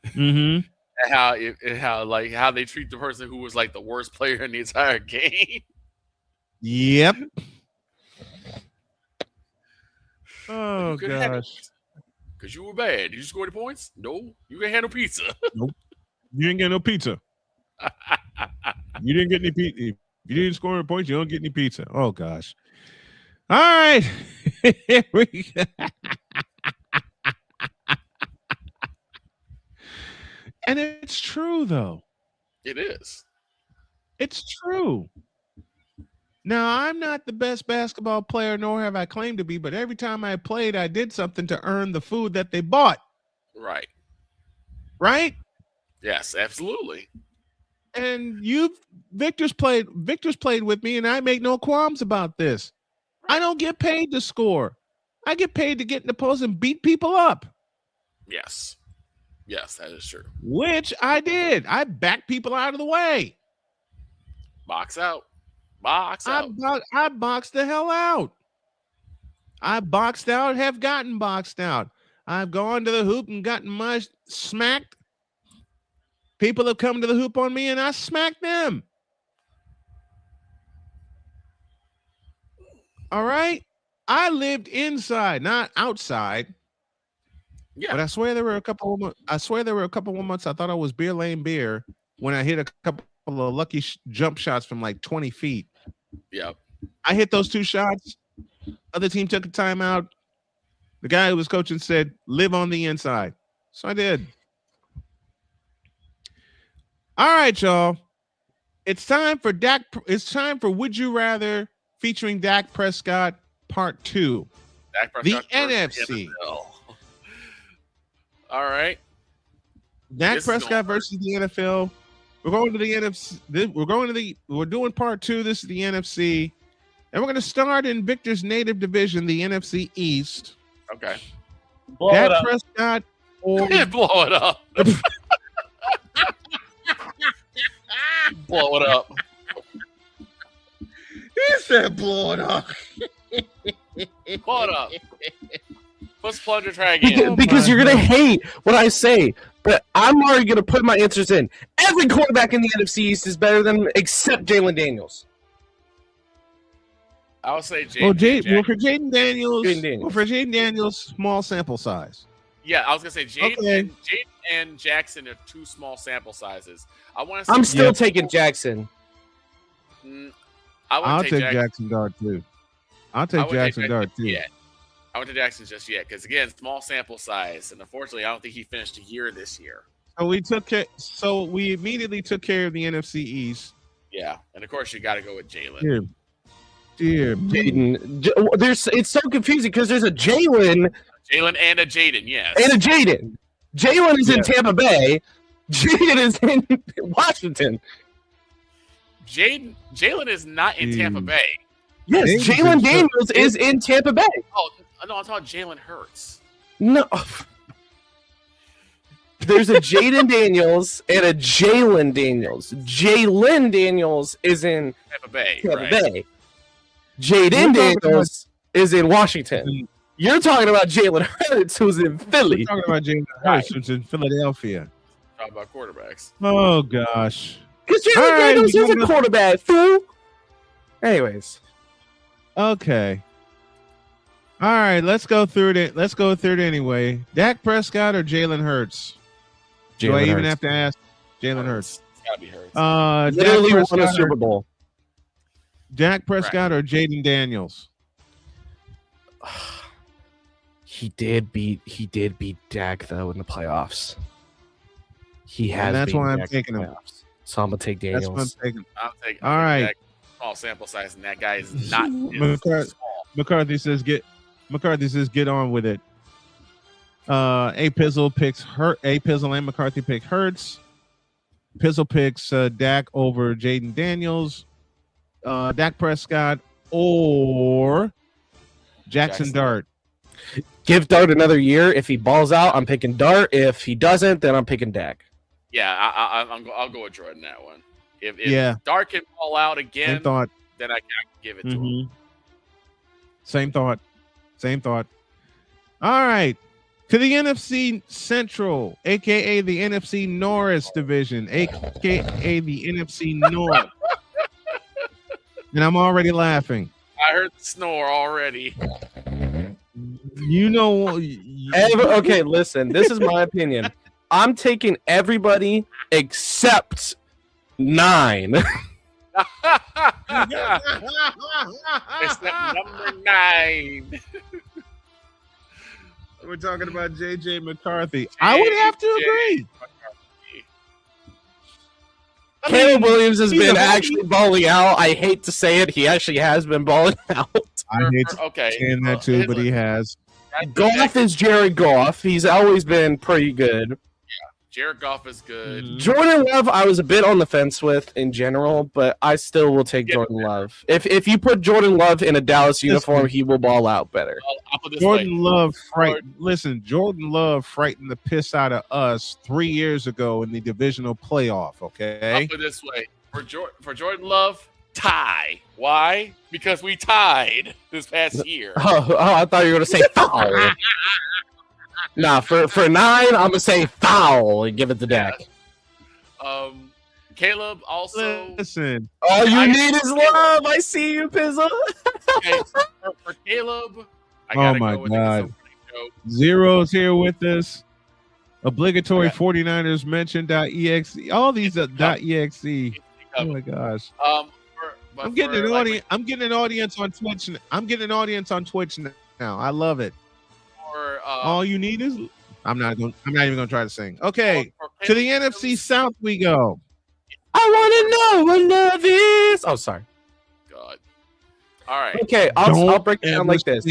Mm-hmm. And how they treat the person who was like the worst player in the entire game. Yep. Oh gosh. Because you were bad. Did you score any points? No. You didn't have no pizza. Nope. You didn't get no pizza. You didn't get any pizza. If you didn't score any points, you don't get any pizza. Oh gosh. All right. Here we go. And it's true, though. It is. It's true. Now, I'm not the best basketball player, nor have I claimed to be, but every time I played, I did something to earn the food that they bought. Right. Right? Yes, absolutely. And Victor's played with me, and I make no qualms about this. I don't get paid to score. I get paid to get in the post and beat people up. Yes. Yes, that is true. Which I did. I backed people out of the way. Box out. Box out. I boxed the hell out. I boxed out, have gotten boxed out. I've gone to the hoop and gotten smacked. People have come to the hoop on me, and I smacked them. All right? I lived inside, not outside. Yeah. But I swear there were a couple of months I thought I was Beer Lane Beer when I hit a couple of lucky jump shots from like 20 feet. Yep. I hit those 2 shots. Other team took a timeout. The guy who was coaching said, live on the inside. So I did. All right, y'all. It's time for Would You Rather featuring Dak Prescott Part 2. Dak Prescott the NFC. All right. Dak Prescott versus the NFL. We're going to the NFC. We're doing Part 2. This is the NFC. And we're going to start in Victor's native division, the NFC East. Okay. Dak Prescott or blow it up. Blow it up. He said blow it up. Blow it up. Let's plunge and try again. Because you're going to hate what I say, but I'm already going to put my answers in. Every quarterback in the NFC East is better than him except Jalen Daniels. I would say Jaden. For Jaden Daniels, small sample size. Yeah, I was going to say Jaden and Jackson are 2 small sample sizes. I'm still taking Jackson. I'll take Jackson Dart too. I'll take Jackson Dart too. Yeah. I went to Jackson just yet because again, small sample size, and unfortunately, I don't think he finished a year this year. So we immediately took care of the NFC East. Yeah, and of course, you got to go with Jalen. Dear Jaden. It's so confusing because there's a Jalen and a Jaden, yes, and a Jaden. Jalen is in Tampa Bay. Jaden is in Washington. Jalen is not in Tampa Bay. Yes, Jalen Daniels is in Tampa Bay. Oh no, I'm talking Jalen Hurts. No, there's a Jaden Daniels and a Jalen Daniels. Jalen Daniels is in Tampa Bay. Bay. Jaden Daniels is in Washington. You're talking about Jalen Hurts, who's in Philly. We're talking about Jalen Hurts, who's in Philadelphia. Talking about quarterbacks. Oh gosh. Because Jalen Daniels is a quarterback, fool. Anyways. Okay. All right, let's go through it. Let's go through it anyway. Dak Prescott or Jalen Hurts? Do I even have to ask? Jalen Hurts. It's gotta be Hurts. Literally won a Super Bowl. Dak Prescott or Jaden Daniels? He did beat Dak though in the playoffs. He has. And that's why I'm Dak taking him. So I'm gonna take Daniels. That's what I'm taking. All right. Dak, small sample size, and that guy is not small. McCarthy says get on with it. A Pizzle and McCarthy pick Hurts. Pizzle picks Dak over Jaden Daniels. Dak Prescott or Jackson Dart. Give Dart another year. If he balls out, I'm picking Dart. If he doesn't, then I'm picking Dak. Yeah, I'll go with Jordan that one. If Dart can ball out again, then I can give it to him. Same thought. All right. To the NFC Central, a.k.a. the NFC Norris division, a.k.a. the NFC North. And I'm already laughing. I heard the snore already. You know. Okay, listen. This is my opinion. I'm taking everybody except 9. It's that number 9. We're talking about J.J. McCarthy. I would have to agree. Caleb Williams has been actually balling out. I hate to say it. He actually has been balling out. I hate saying that too, but he has. Goff is Jared Goff. He's always been pretty good. Jared Goff is good. Jordan Love, I was a bit on the fence with in general, but I still will take Jordan Love. If you put Jordan Love in a Dallas uniform, he will ball out better. Jordan Love frightened the piss out of us 3 years ago in the divisional playoff. Okay, I'll put it this way: for Jordan Love, tie. Why? Because we tied this past year. Oh, I thought you were going to say foul. Nah, for 9, I'm gonna say foul and give it to Dak. Caleb also. Listen, all you need is love. I see you, Pizza. Okay, for Caleb, I oh my God, Zero's here with us. Obligatory 49ers mention.exe. All these .exe. Oh my gosh. I'm getting an audience. I'm getting an audience on Twitch. I'm getting an audience on Twitch now. I love it. All you need is I'm not even gonna try to sing. Okay, to the NFC South we go. I want to know what love is. Oh, sorry. God. All right. Okay, I'll break it down like this.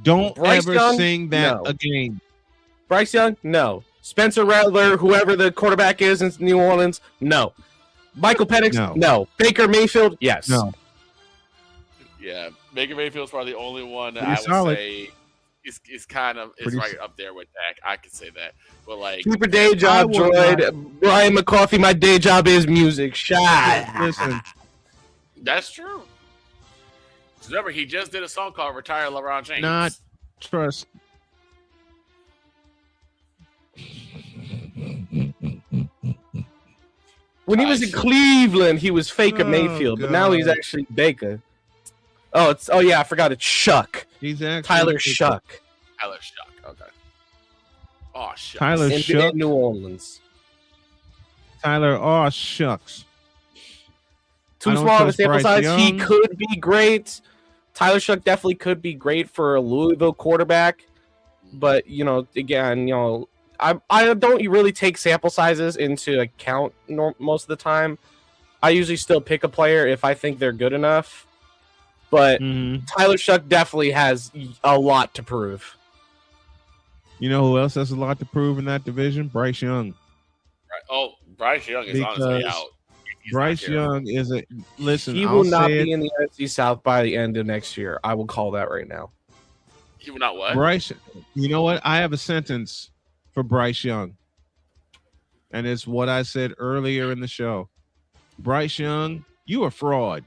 Don't ever sing that again. Bryce Young, no. Spencer Rattler, whoever the quarterback is in New Orleans, no. Michael Penix, no. Baker Mayfield, yes. No. Yeah, Baker Mayfield's probably the only one that I would say is kind of right up there with Dak. I could say that, but like keep a day job, droid. Brian McCarthy, my day job is music. Listen, that's true. Remember, he just did a song called "Retire LeBron James." Not trust. When he was in Cleveland, he was Faker Mayfield, but now he's actually Baker. Oh, I forgot it's Shuck. He's actually Tyler Shuck. Tyler Shuck. Okay. Oh, shucks. Tyler Shuck. In New Orleans. Tyler. Oh, shucks. Too small of a sample size. He could be great. Tyler Shuck definitely could be great for a Louisville quarterback, but again, I don't really take sample sizes into account most of the time. I usually still pick a player if I think they're good enough. But Tyler Shuck definitely has a lot to prove. You know who else has a lot to prove in that division? Bryce Young. Oh, Bryce Young is on his way out. Bryce Young is a listen. He will not be in the NFC South by the end of next year. I will call that right now. He will not what? Bryce. You know what? I have a sentence for Bryce Young, and it's what I said earlier in the show. Bryce Young, you a fraud.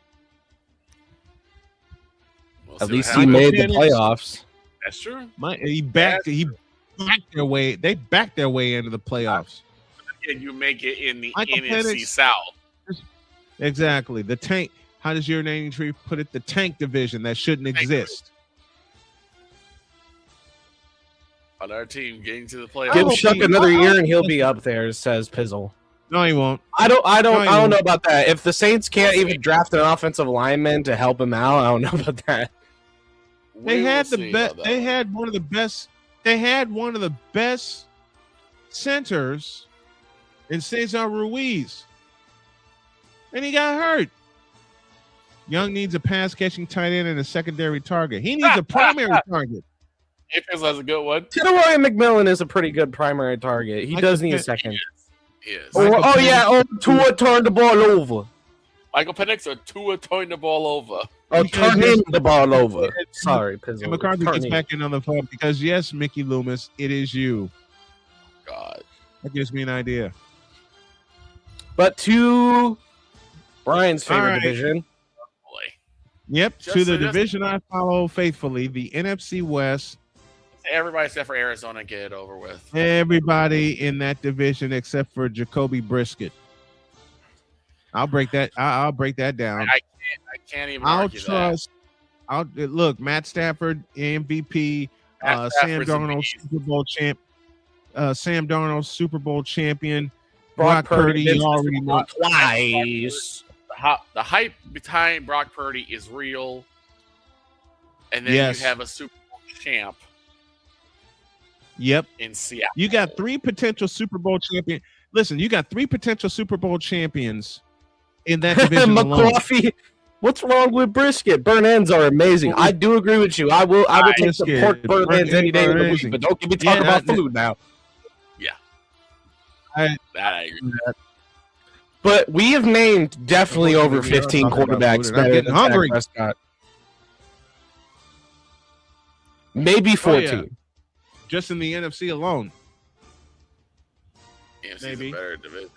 At least he made the playoffs. That's true. They backed their way into the playoffs. And you make it in the NFC South. Exactly. The tank. How does your naming tree put it? The tank division that shouldn't exist. Another team getting to the playoffs. Give Shuck another year and he'll be up there, says Pizzle. No, he won't. I don't know about that. If the Saints can't even draft an offensive lineman to help him out, I don't know about that. They had one of the best. They had one of the best centers in Cesar Ruiz, and he got hurt. Young needs a pass-catching tight end and a secondary target. He needs a primary target. Apis has a good one. Roy McMillan is a pretty good primary target. He does need a second. Yes. Tua turned the ball over. Michael Penix or Tua turned the ball over. Turn him the ball over. Sorry, Pizzle. McCarthy gets back in on the phone because yes, Mickey Loomis, it is you. God, that gives me an idea. But to Brian's favorite right. division. Yep, to the division I follow faithfully, the NFC West. Everybody except for Arizona, get it over with. Everybody in that division except for Jacoby Brisket. I'll break that. I'll break that down. I can't even argue that. Look, Matt Stafford, MVP, Sam Darnold, Super Bowl champion, Brock Purdy already won twice. The hype behind Brock Purdy is real, and then you have a Super Bowl champ. Yep. In Seattle, you got 3 potential Super Bowl champions. Listen, you got 3 potential Super Bowl champions in that division alone. What's wrong with brisket? Burnt ends are amazing. I do agree with you. I would take some pork burnt ends any day of the week, but don't get me talking about food now. Yeah, I agree with that. But we have named definitely over 15 quarterbacks better than Dak Prescott. Maybe 14. Oh, yeah. Just in the NFC alone. Maybe. A better division.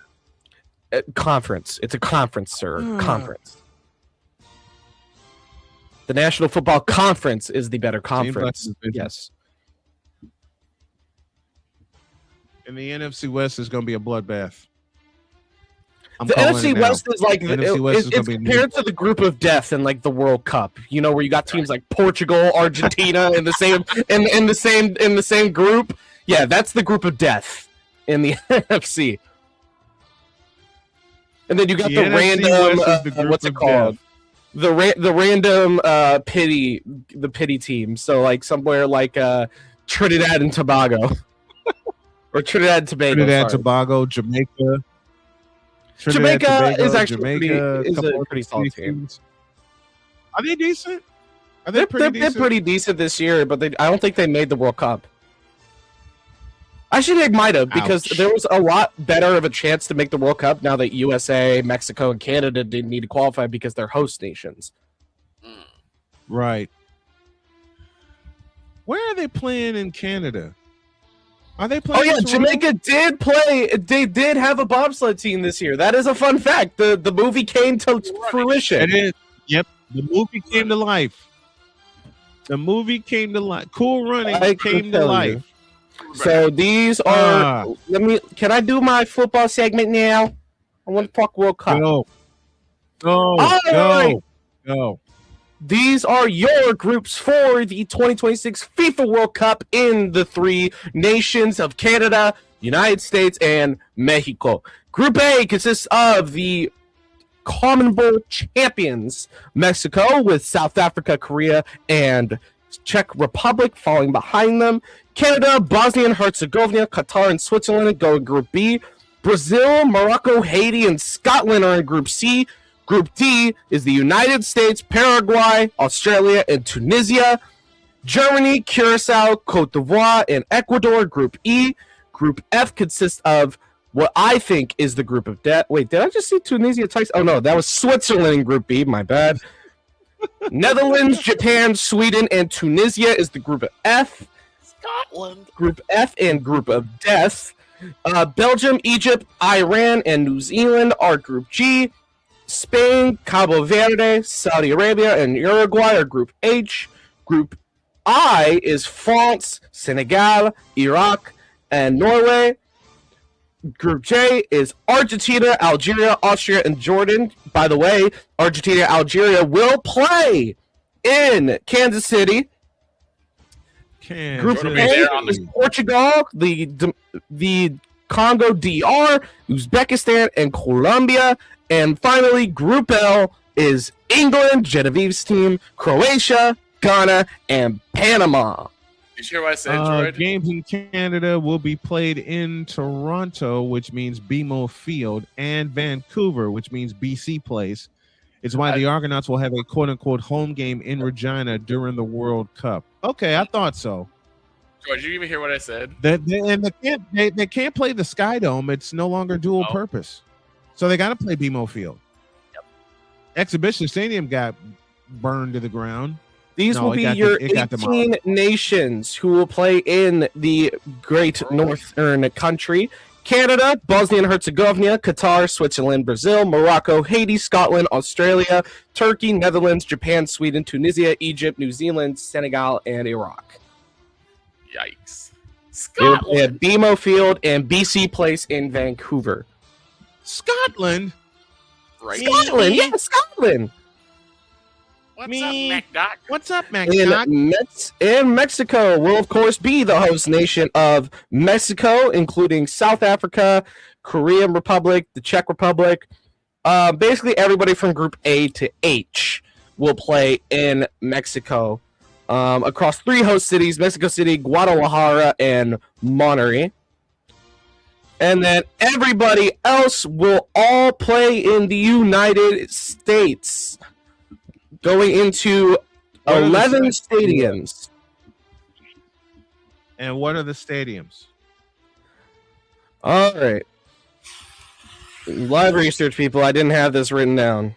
Conference. It's a conference, sir. Conference. The National Football Conference is the better conference. Yes. And the NFC West is going to be a bloodbath. The NFC West is like it's compared to the group of death in like the World Cup. You know, where you got teams like Portugal, Argentina in the same in the same group. Yeah, that's the group of death in the NFC. And then you got the random what's it called? The random pity team. So like somewhere like Trinidad and Tobago or Trinidad and Tobago, Jamaica. Jamaica is actually a pretty solid team. Are they decent? They're pretty decent this year, but I don't think they made the World Cup. Actually, they might have, because there was a lot better of a chance to make the World Cup now that USA, Mexico, and Canada didn't need to qualify because they're host nations. Right. Where are they playing in Canada? Are they playing? Oh yeah, Jamaica did play. They did have a bobsled team this year. That is a fun fact. The movie came to fruition. It is. Yep, the movie came to life. The movie came to life. Cool Running came to life. So these are. Can I do my football segment now? I want to talk World Cup. Go. These are your groups for the 2026 FIFA World Cup in the 3 nations of Canada, United States, and Mexico. Group A consists of the Common champions, Mexico, with South Africa, Korea, and Czech Republic falling behind them. Canada, Bosnia and Herzegovina, Qatar, and Switzerland go in Group B. Brazil, Morocco, Haiti, and Scotland are in Group C. Group D is the United States, Paraguay, Australia, and Tunisia. Germany, Curacao, Cote d'Ivoire, and Ecuador. Group E. Group F consists of what I think is the group of death. Wait, did I just see Tunisia twice? Oh, no, that was Switzerland in Group B. My bad. Netherlands, Japan, Sweden, and Tunisia is the group of F. Scotland. Group F and group of death. Belgium, Egypt, Iran, and New Zealand are Group G. Spain, Cabo Verde, Saudi Arabia, and Uruguay are Group H. Group I is France, Senegal, Iraq, and Norway. Group J is Argentina, Algeria, Austria, and Jordan. By the way, Argentina and Algeria will play in Kansas City. Group A is Portugal, the Congo DR, Uzbekistan, and Colombia. And finally, Group L is England, Genevieve's team, Croatia, Ghana, and Panama. You sure what I said, Droid? Games in Canada will be played in Toronto, which means BMO Field, and Vancouver, which means BC Place. It's why the Argonauts will have a quote-unquote home game in Regina during the World Cup. Okay, I thought so. George, did you even hear what I said? They can't play the Sky Dome. It's no longer dual purpose. So they got to play BMO Field. Yep. Exhibition Stadium got burned to the ground. These No, will it be got your it got 18 nations who will play in the Great Northern Country. Canada, Bosnia and Herzegovina, Qatar, Switzerland, Brazil, Morocco, Haiti, Scotland, Australia, Turkey, Netherlands, Japan, Sweden, Tunisia, Egypt, New Zealand, Senegal, and Iraq. Yikes. They will play at BMO Field and BC Place in Vancouver. Scotland? Right. Scotland, yeah, Scotland. What's up, MacDoc? What's up, MacDoc? And Mexico will, of course, be the host nation of Mexico, including South Africa, Korean Republic, the Czech Republic. Basically, everybody from Group A to H will play in Mexico across 3 host cities, Mexico City, Guadalajara, and Monterrey. And then everybody else will all play in the United States, going into 11 stadiums. And what are the stadiums? All right. Live research, people. I didn't have this written down.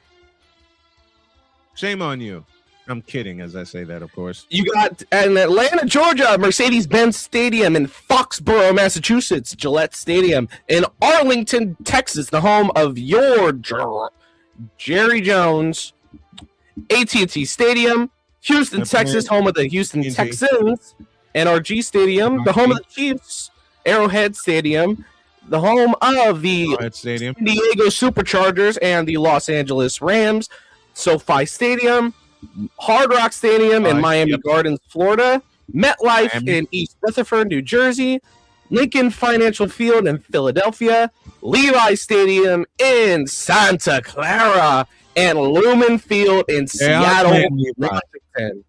Shame on you. I'm kidding as I say that, of course. You got in Atlanta, Georgia, Mercedes-Benz Stadium, in Foxborough, Massachusetts, Gillette Stadium, in Arlington, Texas, the home of your Jerry Jones, AT&T Stadium, Houston, Texas, home of the Houston Texans, NRG Stadium, the home of the Chiefs, Arrowhead Stadium, the home of the San Diego Superchargers and the Los Angeles Rams, SoFi Stadium, Hard Rock Stadium in Miami Gardens, Florida, MetLife in East Rutherford, New Jersey, Lincoln Financial Field in Philadelphia, Levi Stadium in Santa Clara, and Lumen Field in Seattle, Washington.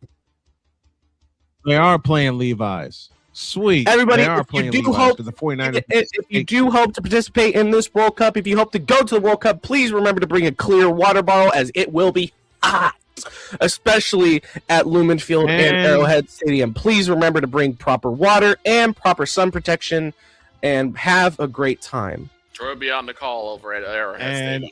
They are playing Levi's. Sweet. Everybody, they are playing Levi's for the 49ers. If you do hope to participate in this World Cup, if you hope to go to the World Cup, please remember to bring a clear water bottle, as it will be hot, especially at Lumen Field and Arrowhead Stadium. Please remember to bring proper water and proper sun protection, and have a great time. Troy will be on the call over at Arrowhead Stadium.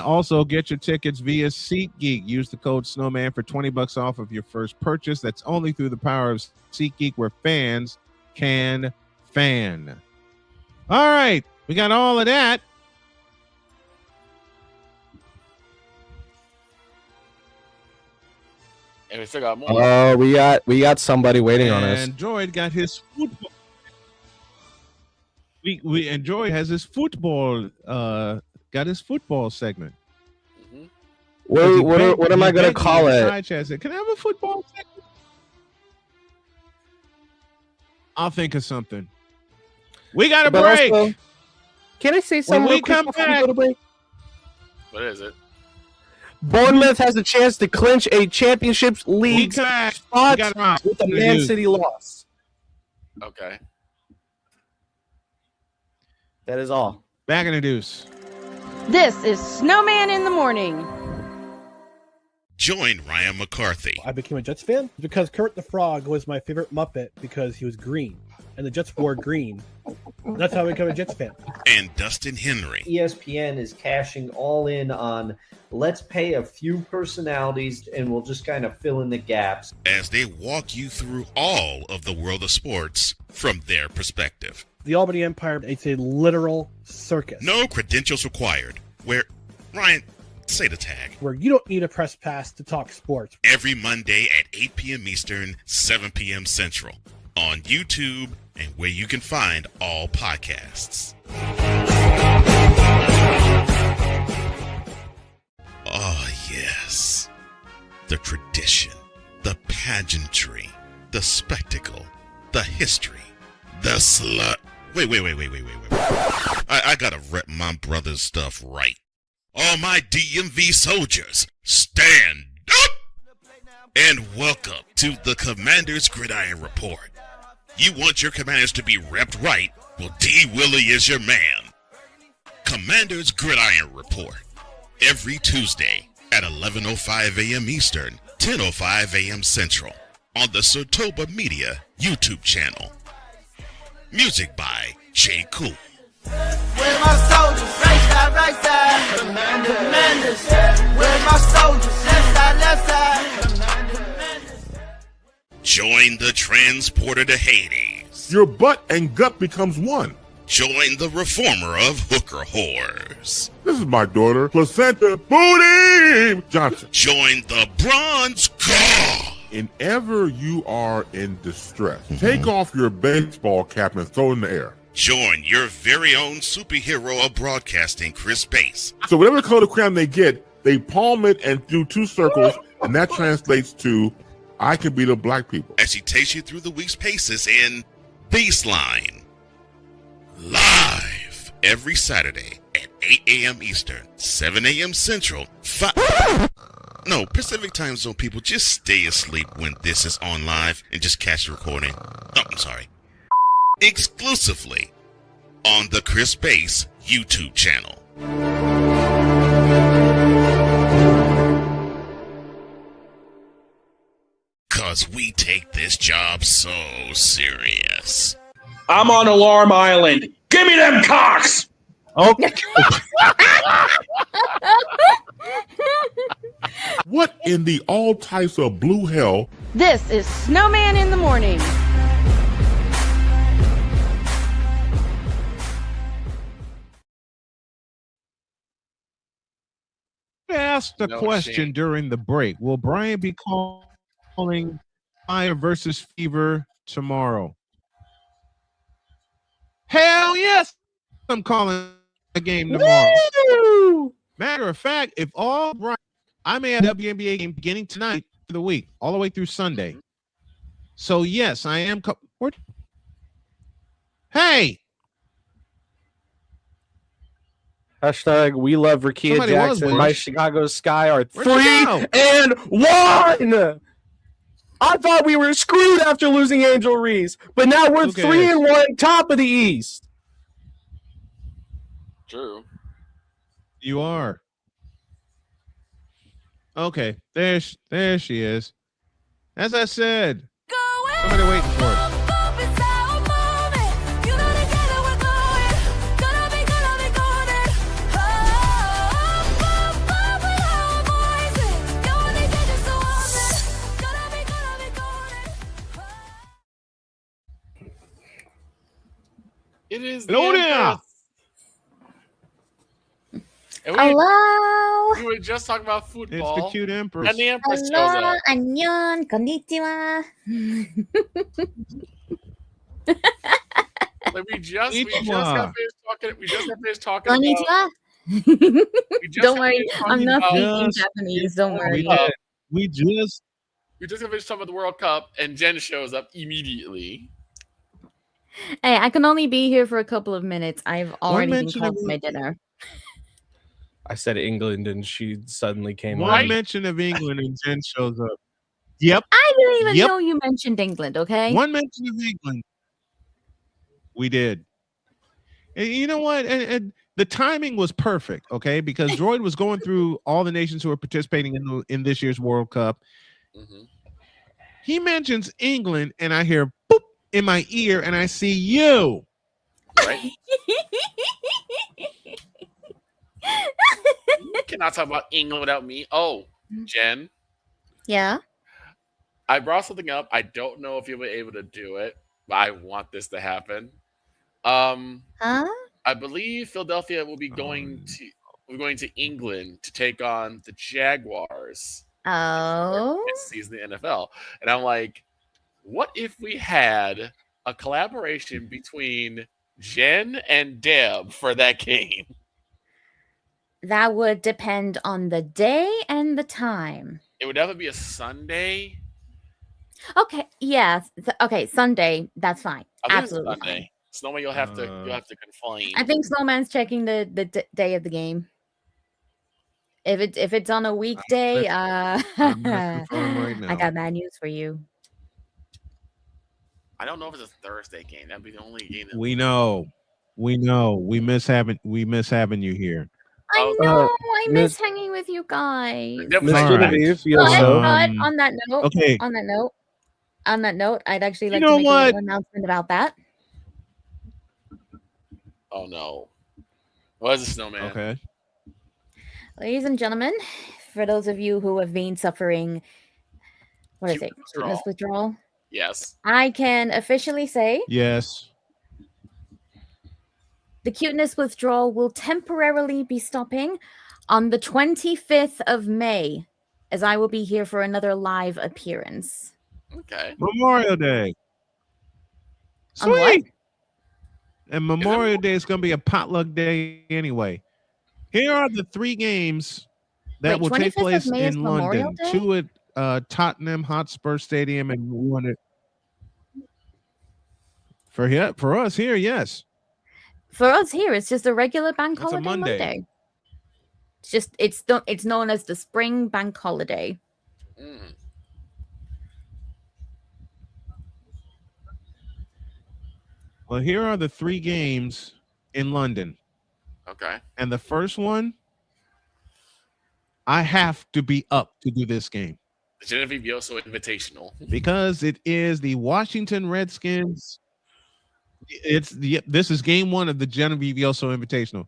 Also get your tickets via SeatGeek. Use the code Snowman for $20 off of your first purchase. That's only through the power of SeatGeek, where fans can fan. All right, we got all of that. And we still got more. We got somebody waiting on us. And Droid got his football. We and Droid has his football. Got his football segment. What am I going to call it? Said, can I have a football segment? I'll think of something. We got a break. Also, can I say something? When we come back. What is it? Bournemouth has a chance to clinch a Championship League spot with a Man City loss. Okay. That is all. Back in the deuce. This is Snowman in the Morning. Join Ryan McCarthy. I became a Jets fan because Kurt the Frog was my favorite Muppet because he was green, and the Jets wore green. That's how I became a Jets fan. And Dustin Henry. ESPN is cashing all in on let's pay a few personalities and we'll just kind of fill in the gaps, as they walk you through all of the world of sports from their perspective. The Albany Empire, it's a literal circus. No credentials required. Where, Ryan, say the tag. Where you don't need a press pass to talk sports. Every Monday at 8 p.m. Eastern, 7 p.m. Central. On YouTube and where you can find all podcasts. Oh, yes. The tradition, the pageantry, the spectacle, the history, the slut. Wait. I gotta rep my brother's stuff right. All my DMV soldiers, stand up! And welcome to the Commander's Gridiron Report. You want your commanders to be repped right? Well, D. Willie is your man. Commander's Gridiron Report. Every Tuesday at 11:05 a.m. Eastern, 10:05 a.m. Central. On the Sotoba Media YouTube channel. Music by J. Cool. Where my soldiers, side, right side. Commanders. Where's my soldiers? Left side. Join the transporter to Hades. Your butt and gut becomes one. Join the reformer of hooker whores. This is my daughter, Placenta Booty Johnson. Join the bronze god. Whenever you are in distress, take off your baseball cap and throw it in the air. Join your very own superhero of broadcasting, Chris Bass. So whatever color crayon they get, they palm it and do 2 circles, and that translates to, I can be the black people. As he takes you through the week's paces in Baseline. Live every Saturday at 8 a.m. Eastern, 7 a.m. Central, Pacific Time Zone people, just stay asleep when this is on live and just catch the recording. Oh, I'm sorry. Exclusively on the Chris Bass YouTube channel. Cause we take this job so serious. I'm on Alarm Island. Give me them cocks! Okay. What in the all types of blue hell? This is Snowman in the morning. I asked a question during the break. Will Brian be calling Fire versus Fever tomorrow? Hell yes, I'm calling a game tomorrow. Woo! Matter of fact, if all right, I may have a WNBA game beginning tonight for the week, all the way through Sunday. So yes, I am. Hey. Hashtag we love Rakia Somebody Jackson. My was. Chicago Sky are Where'd you go? 3-1. I thought we were screwed after losing Angel Reese, but now we're 3-1, top of the East. True. You are. Okay, there she is. As I said, somebody waiting for it. It is. Hello there. Hello. We were just talking about football. It's the cute Empress. And the Empress shows Hello. up. 안녕. konnichiwa. Like we just got finished talking. Konnichiwa. Don't worry, I'm not speaking Japanese. Don't worry. We just got finished talking about the World Cup, and Jen shows up immediately. Hey, I can only be here for a couple of minutes. I've already been called for my dinner. I said England, and she suddenly came one on. mention of England, and Jen shows up. Yep. I didn't even know you mentioned England, okay? One mention of England. We did. And you know what? And the timing was perfect, okay? Because Droid was going through all the nations who are participating in this year's World Cup. Mm-hmm. He mentions England, and I hear boop in my ear, and I see you. Right? You cannot talk about England without me. Oh, Jen. Yeah? I brought something up. I don't know if you'll be able to do it, but I want this to happen. Huh? I believe Philadelphia will be going to England to take on the Jaguars. Oh. This season in the NFL. And I'm like, what if we had a collaboration between Jen and Deb for that game? That would depend on the day and the time. It would definitely be a Sunday. Okay, yeah. Okay, Sunday. That's fine. I think Absolutely it's Sunday. fine. Snowman, you'll have to confine. I think Snowman's checking the day of the game. If it's on a weekday, I'm gonna confirm right now. I got bad news for you. I don't know if it's a Thursday game. That'd be the only game. We know. We miss having you here. I know. I miss hanging with you guys. Miss Genevieve, But on that note, okay. On that note, I'd actually like You to know make what? an announcement about that. Oh no. Was a Snowman. Okay. Ladies and gentlemen, for those of you who have been suffering, cuteness withdrawal? Yes. I can officially say Yes. the cuteness withdrawal will temporarily be stopping on the 25th of May, as I will be here for another live appearance. Okay. Memorial Day. On what? Sweet. And Memorial Day is going to be a potluck day anyway. Here are the 3 games that will take 25th of place May is in Memorial London. Day? 2 at Tottenham Hotspur Stadium and 1 at... For us here, yes. For us here, it's just a regular bank That's a holiday Monday. It's known as the spring bank holiday. Mm. Well, here are the 3 games in London. Okay. And the first one, I have to be up to do this game The Genevieve Yoso Invitational. because it is the Washington Redskins. This is game 1 of the Genevieve Yoso Invitational.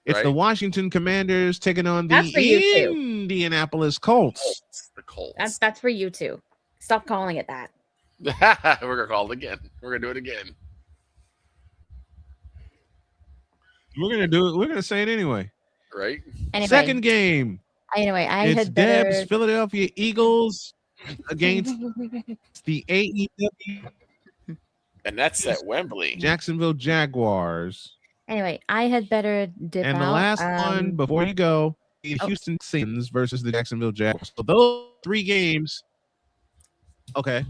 It's the Right. Washington Commanders taking on That's for the you too. Indianapolis Colts. The Colts. That's for you too. Stop calling it that. We're gonna call it again. We're gonna do it again. We're gonna do it. We're gonna say it anyway. Right. Anyway, Second game. I It's had better. Deb's Philadelphia Eagles against the AEW And that's at Wembley. Jacksonville Jaguars. Anyway, I had better dip And out. the last one before you go, the Houston Saints versus the Jacksonville Jaguars. So those 3 games. Okay.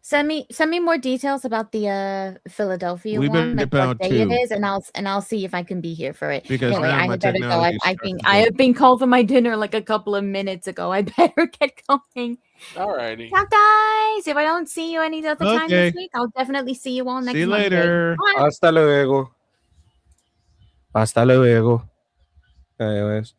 Send me more details about the Philadelphia We better one, like dip out what day it too. is, and I'll see if I can be here for it. Because anyway, now I my had better go. technology I is think starting I to have been called for my dinner like a couple of minutes ago. I better get going. Alrighty. Ciao, guys. If I don't see you any other time Okay. this week, I'll definitely see you all next See you Monday. later. Bye. Hasta luego. Hasta luego. Anyways.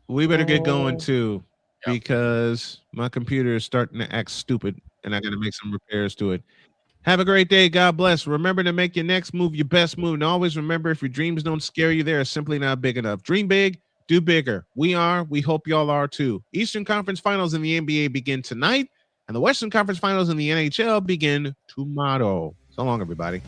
We better get going too, because my computer is starting to act stupid and I got to make some repairs to it. Have a great day. God bless. Remember to make your next move your best move. And always remember, if your dreams don't scare you, they're simply not big enough. Dream big, do bigger. We hope y'all are too. Eastern Conference Finals in the NBA begin tonight, and the Western Conference Finals in the NHL begin tomorrow. So long, everybody.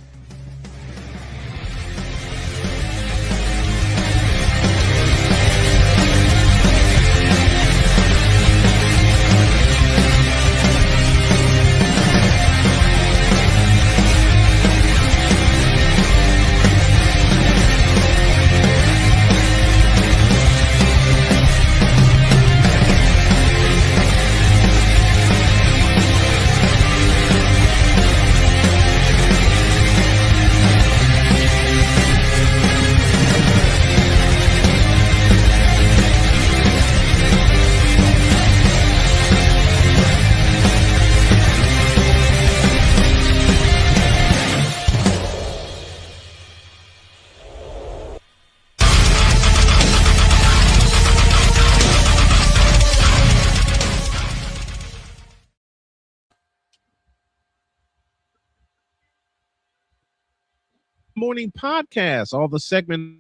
Morning podcast. All the segments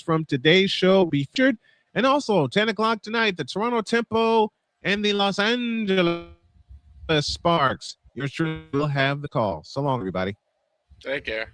from today's show be featured. And also 10 o'clock tonight, the Toronto Tempo and the Los Angeles Sparks. Yours truly will have the call. So long, everybody. Take care.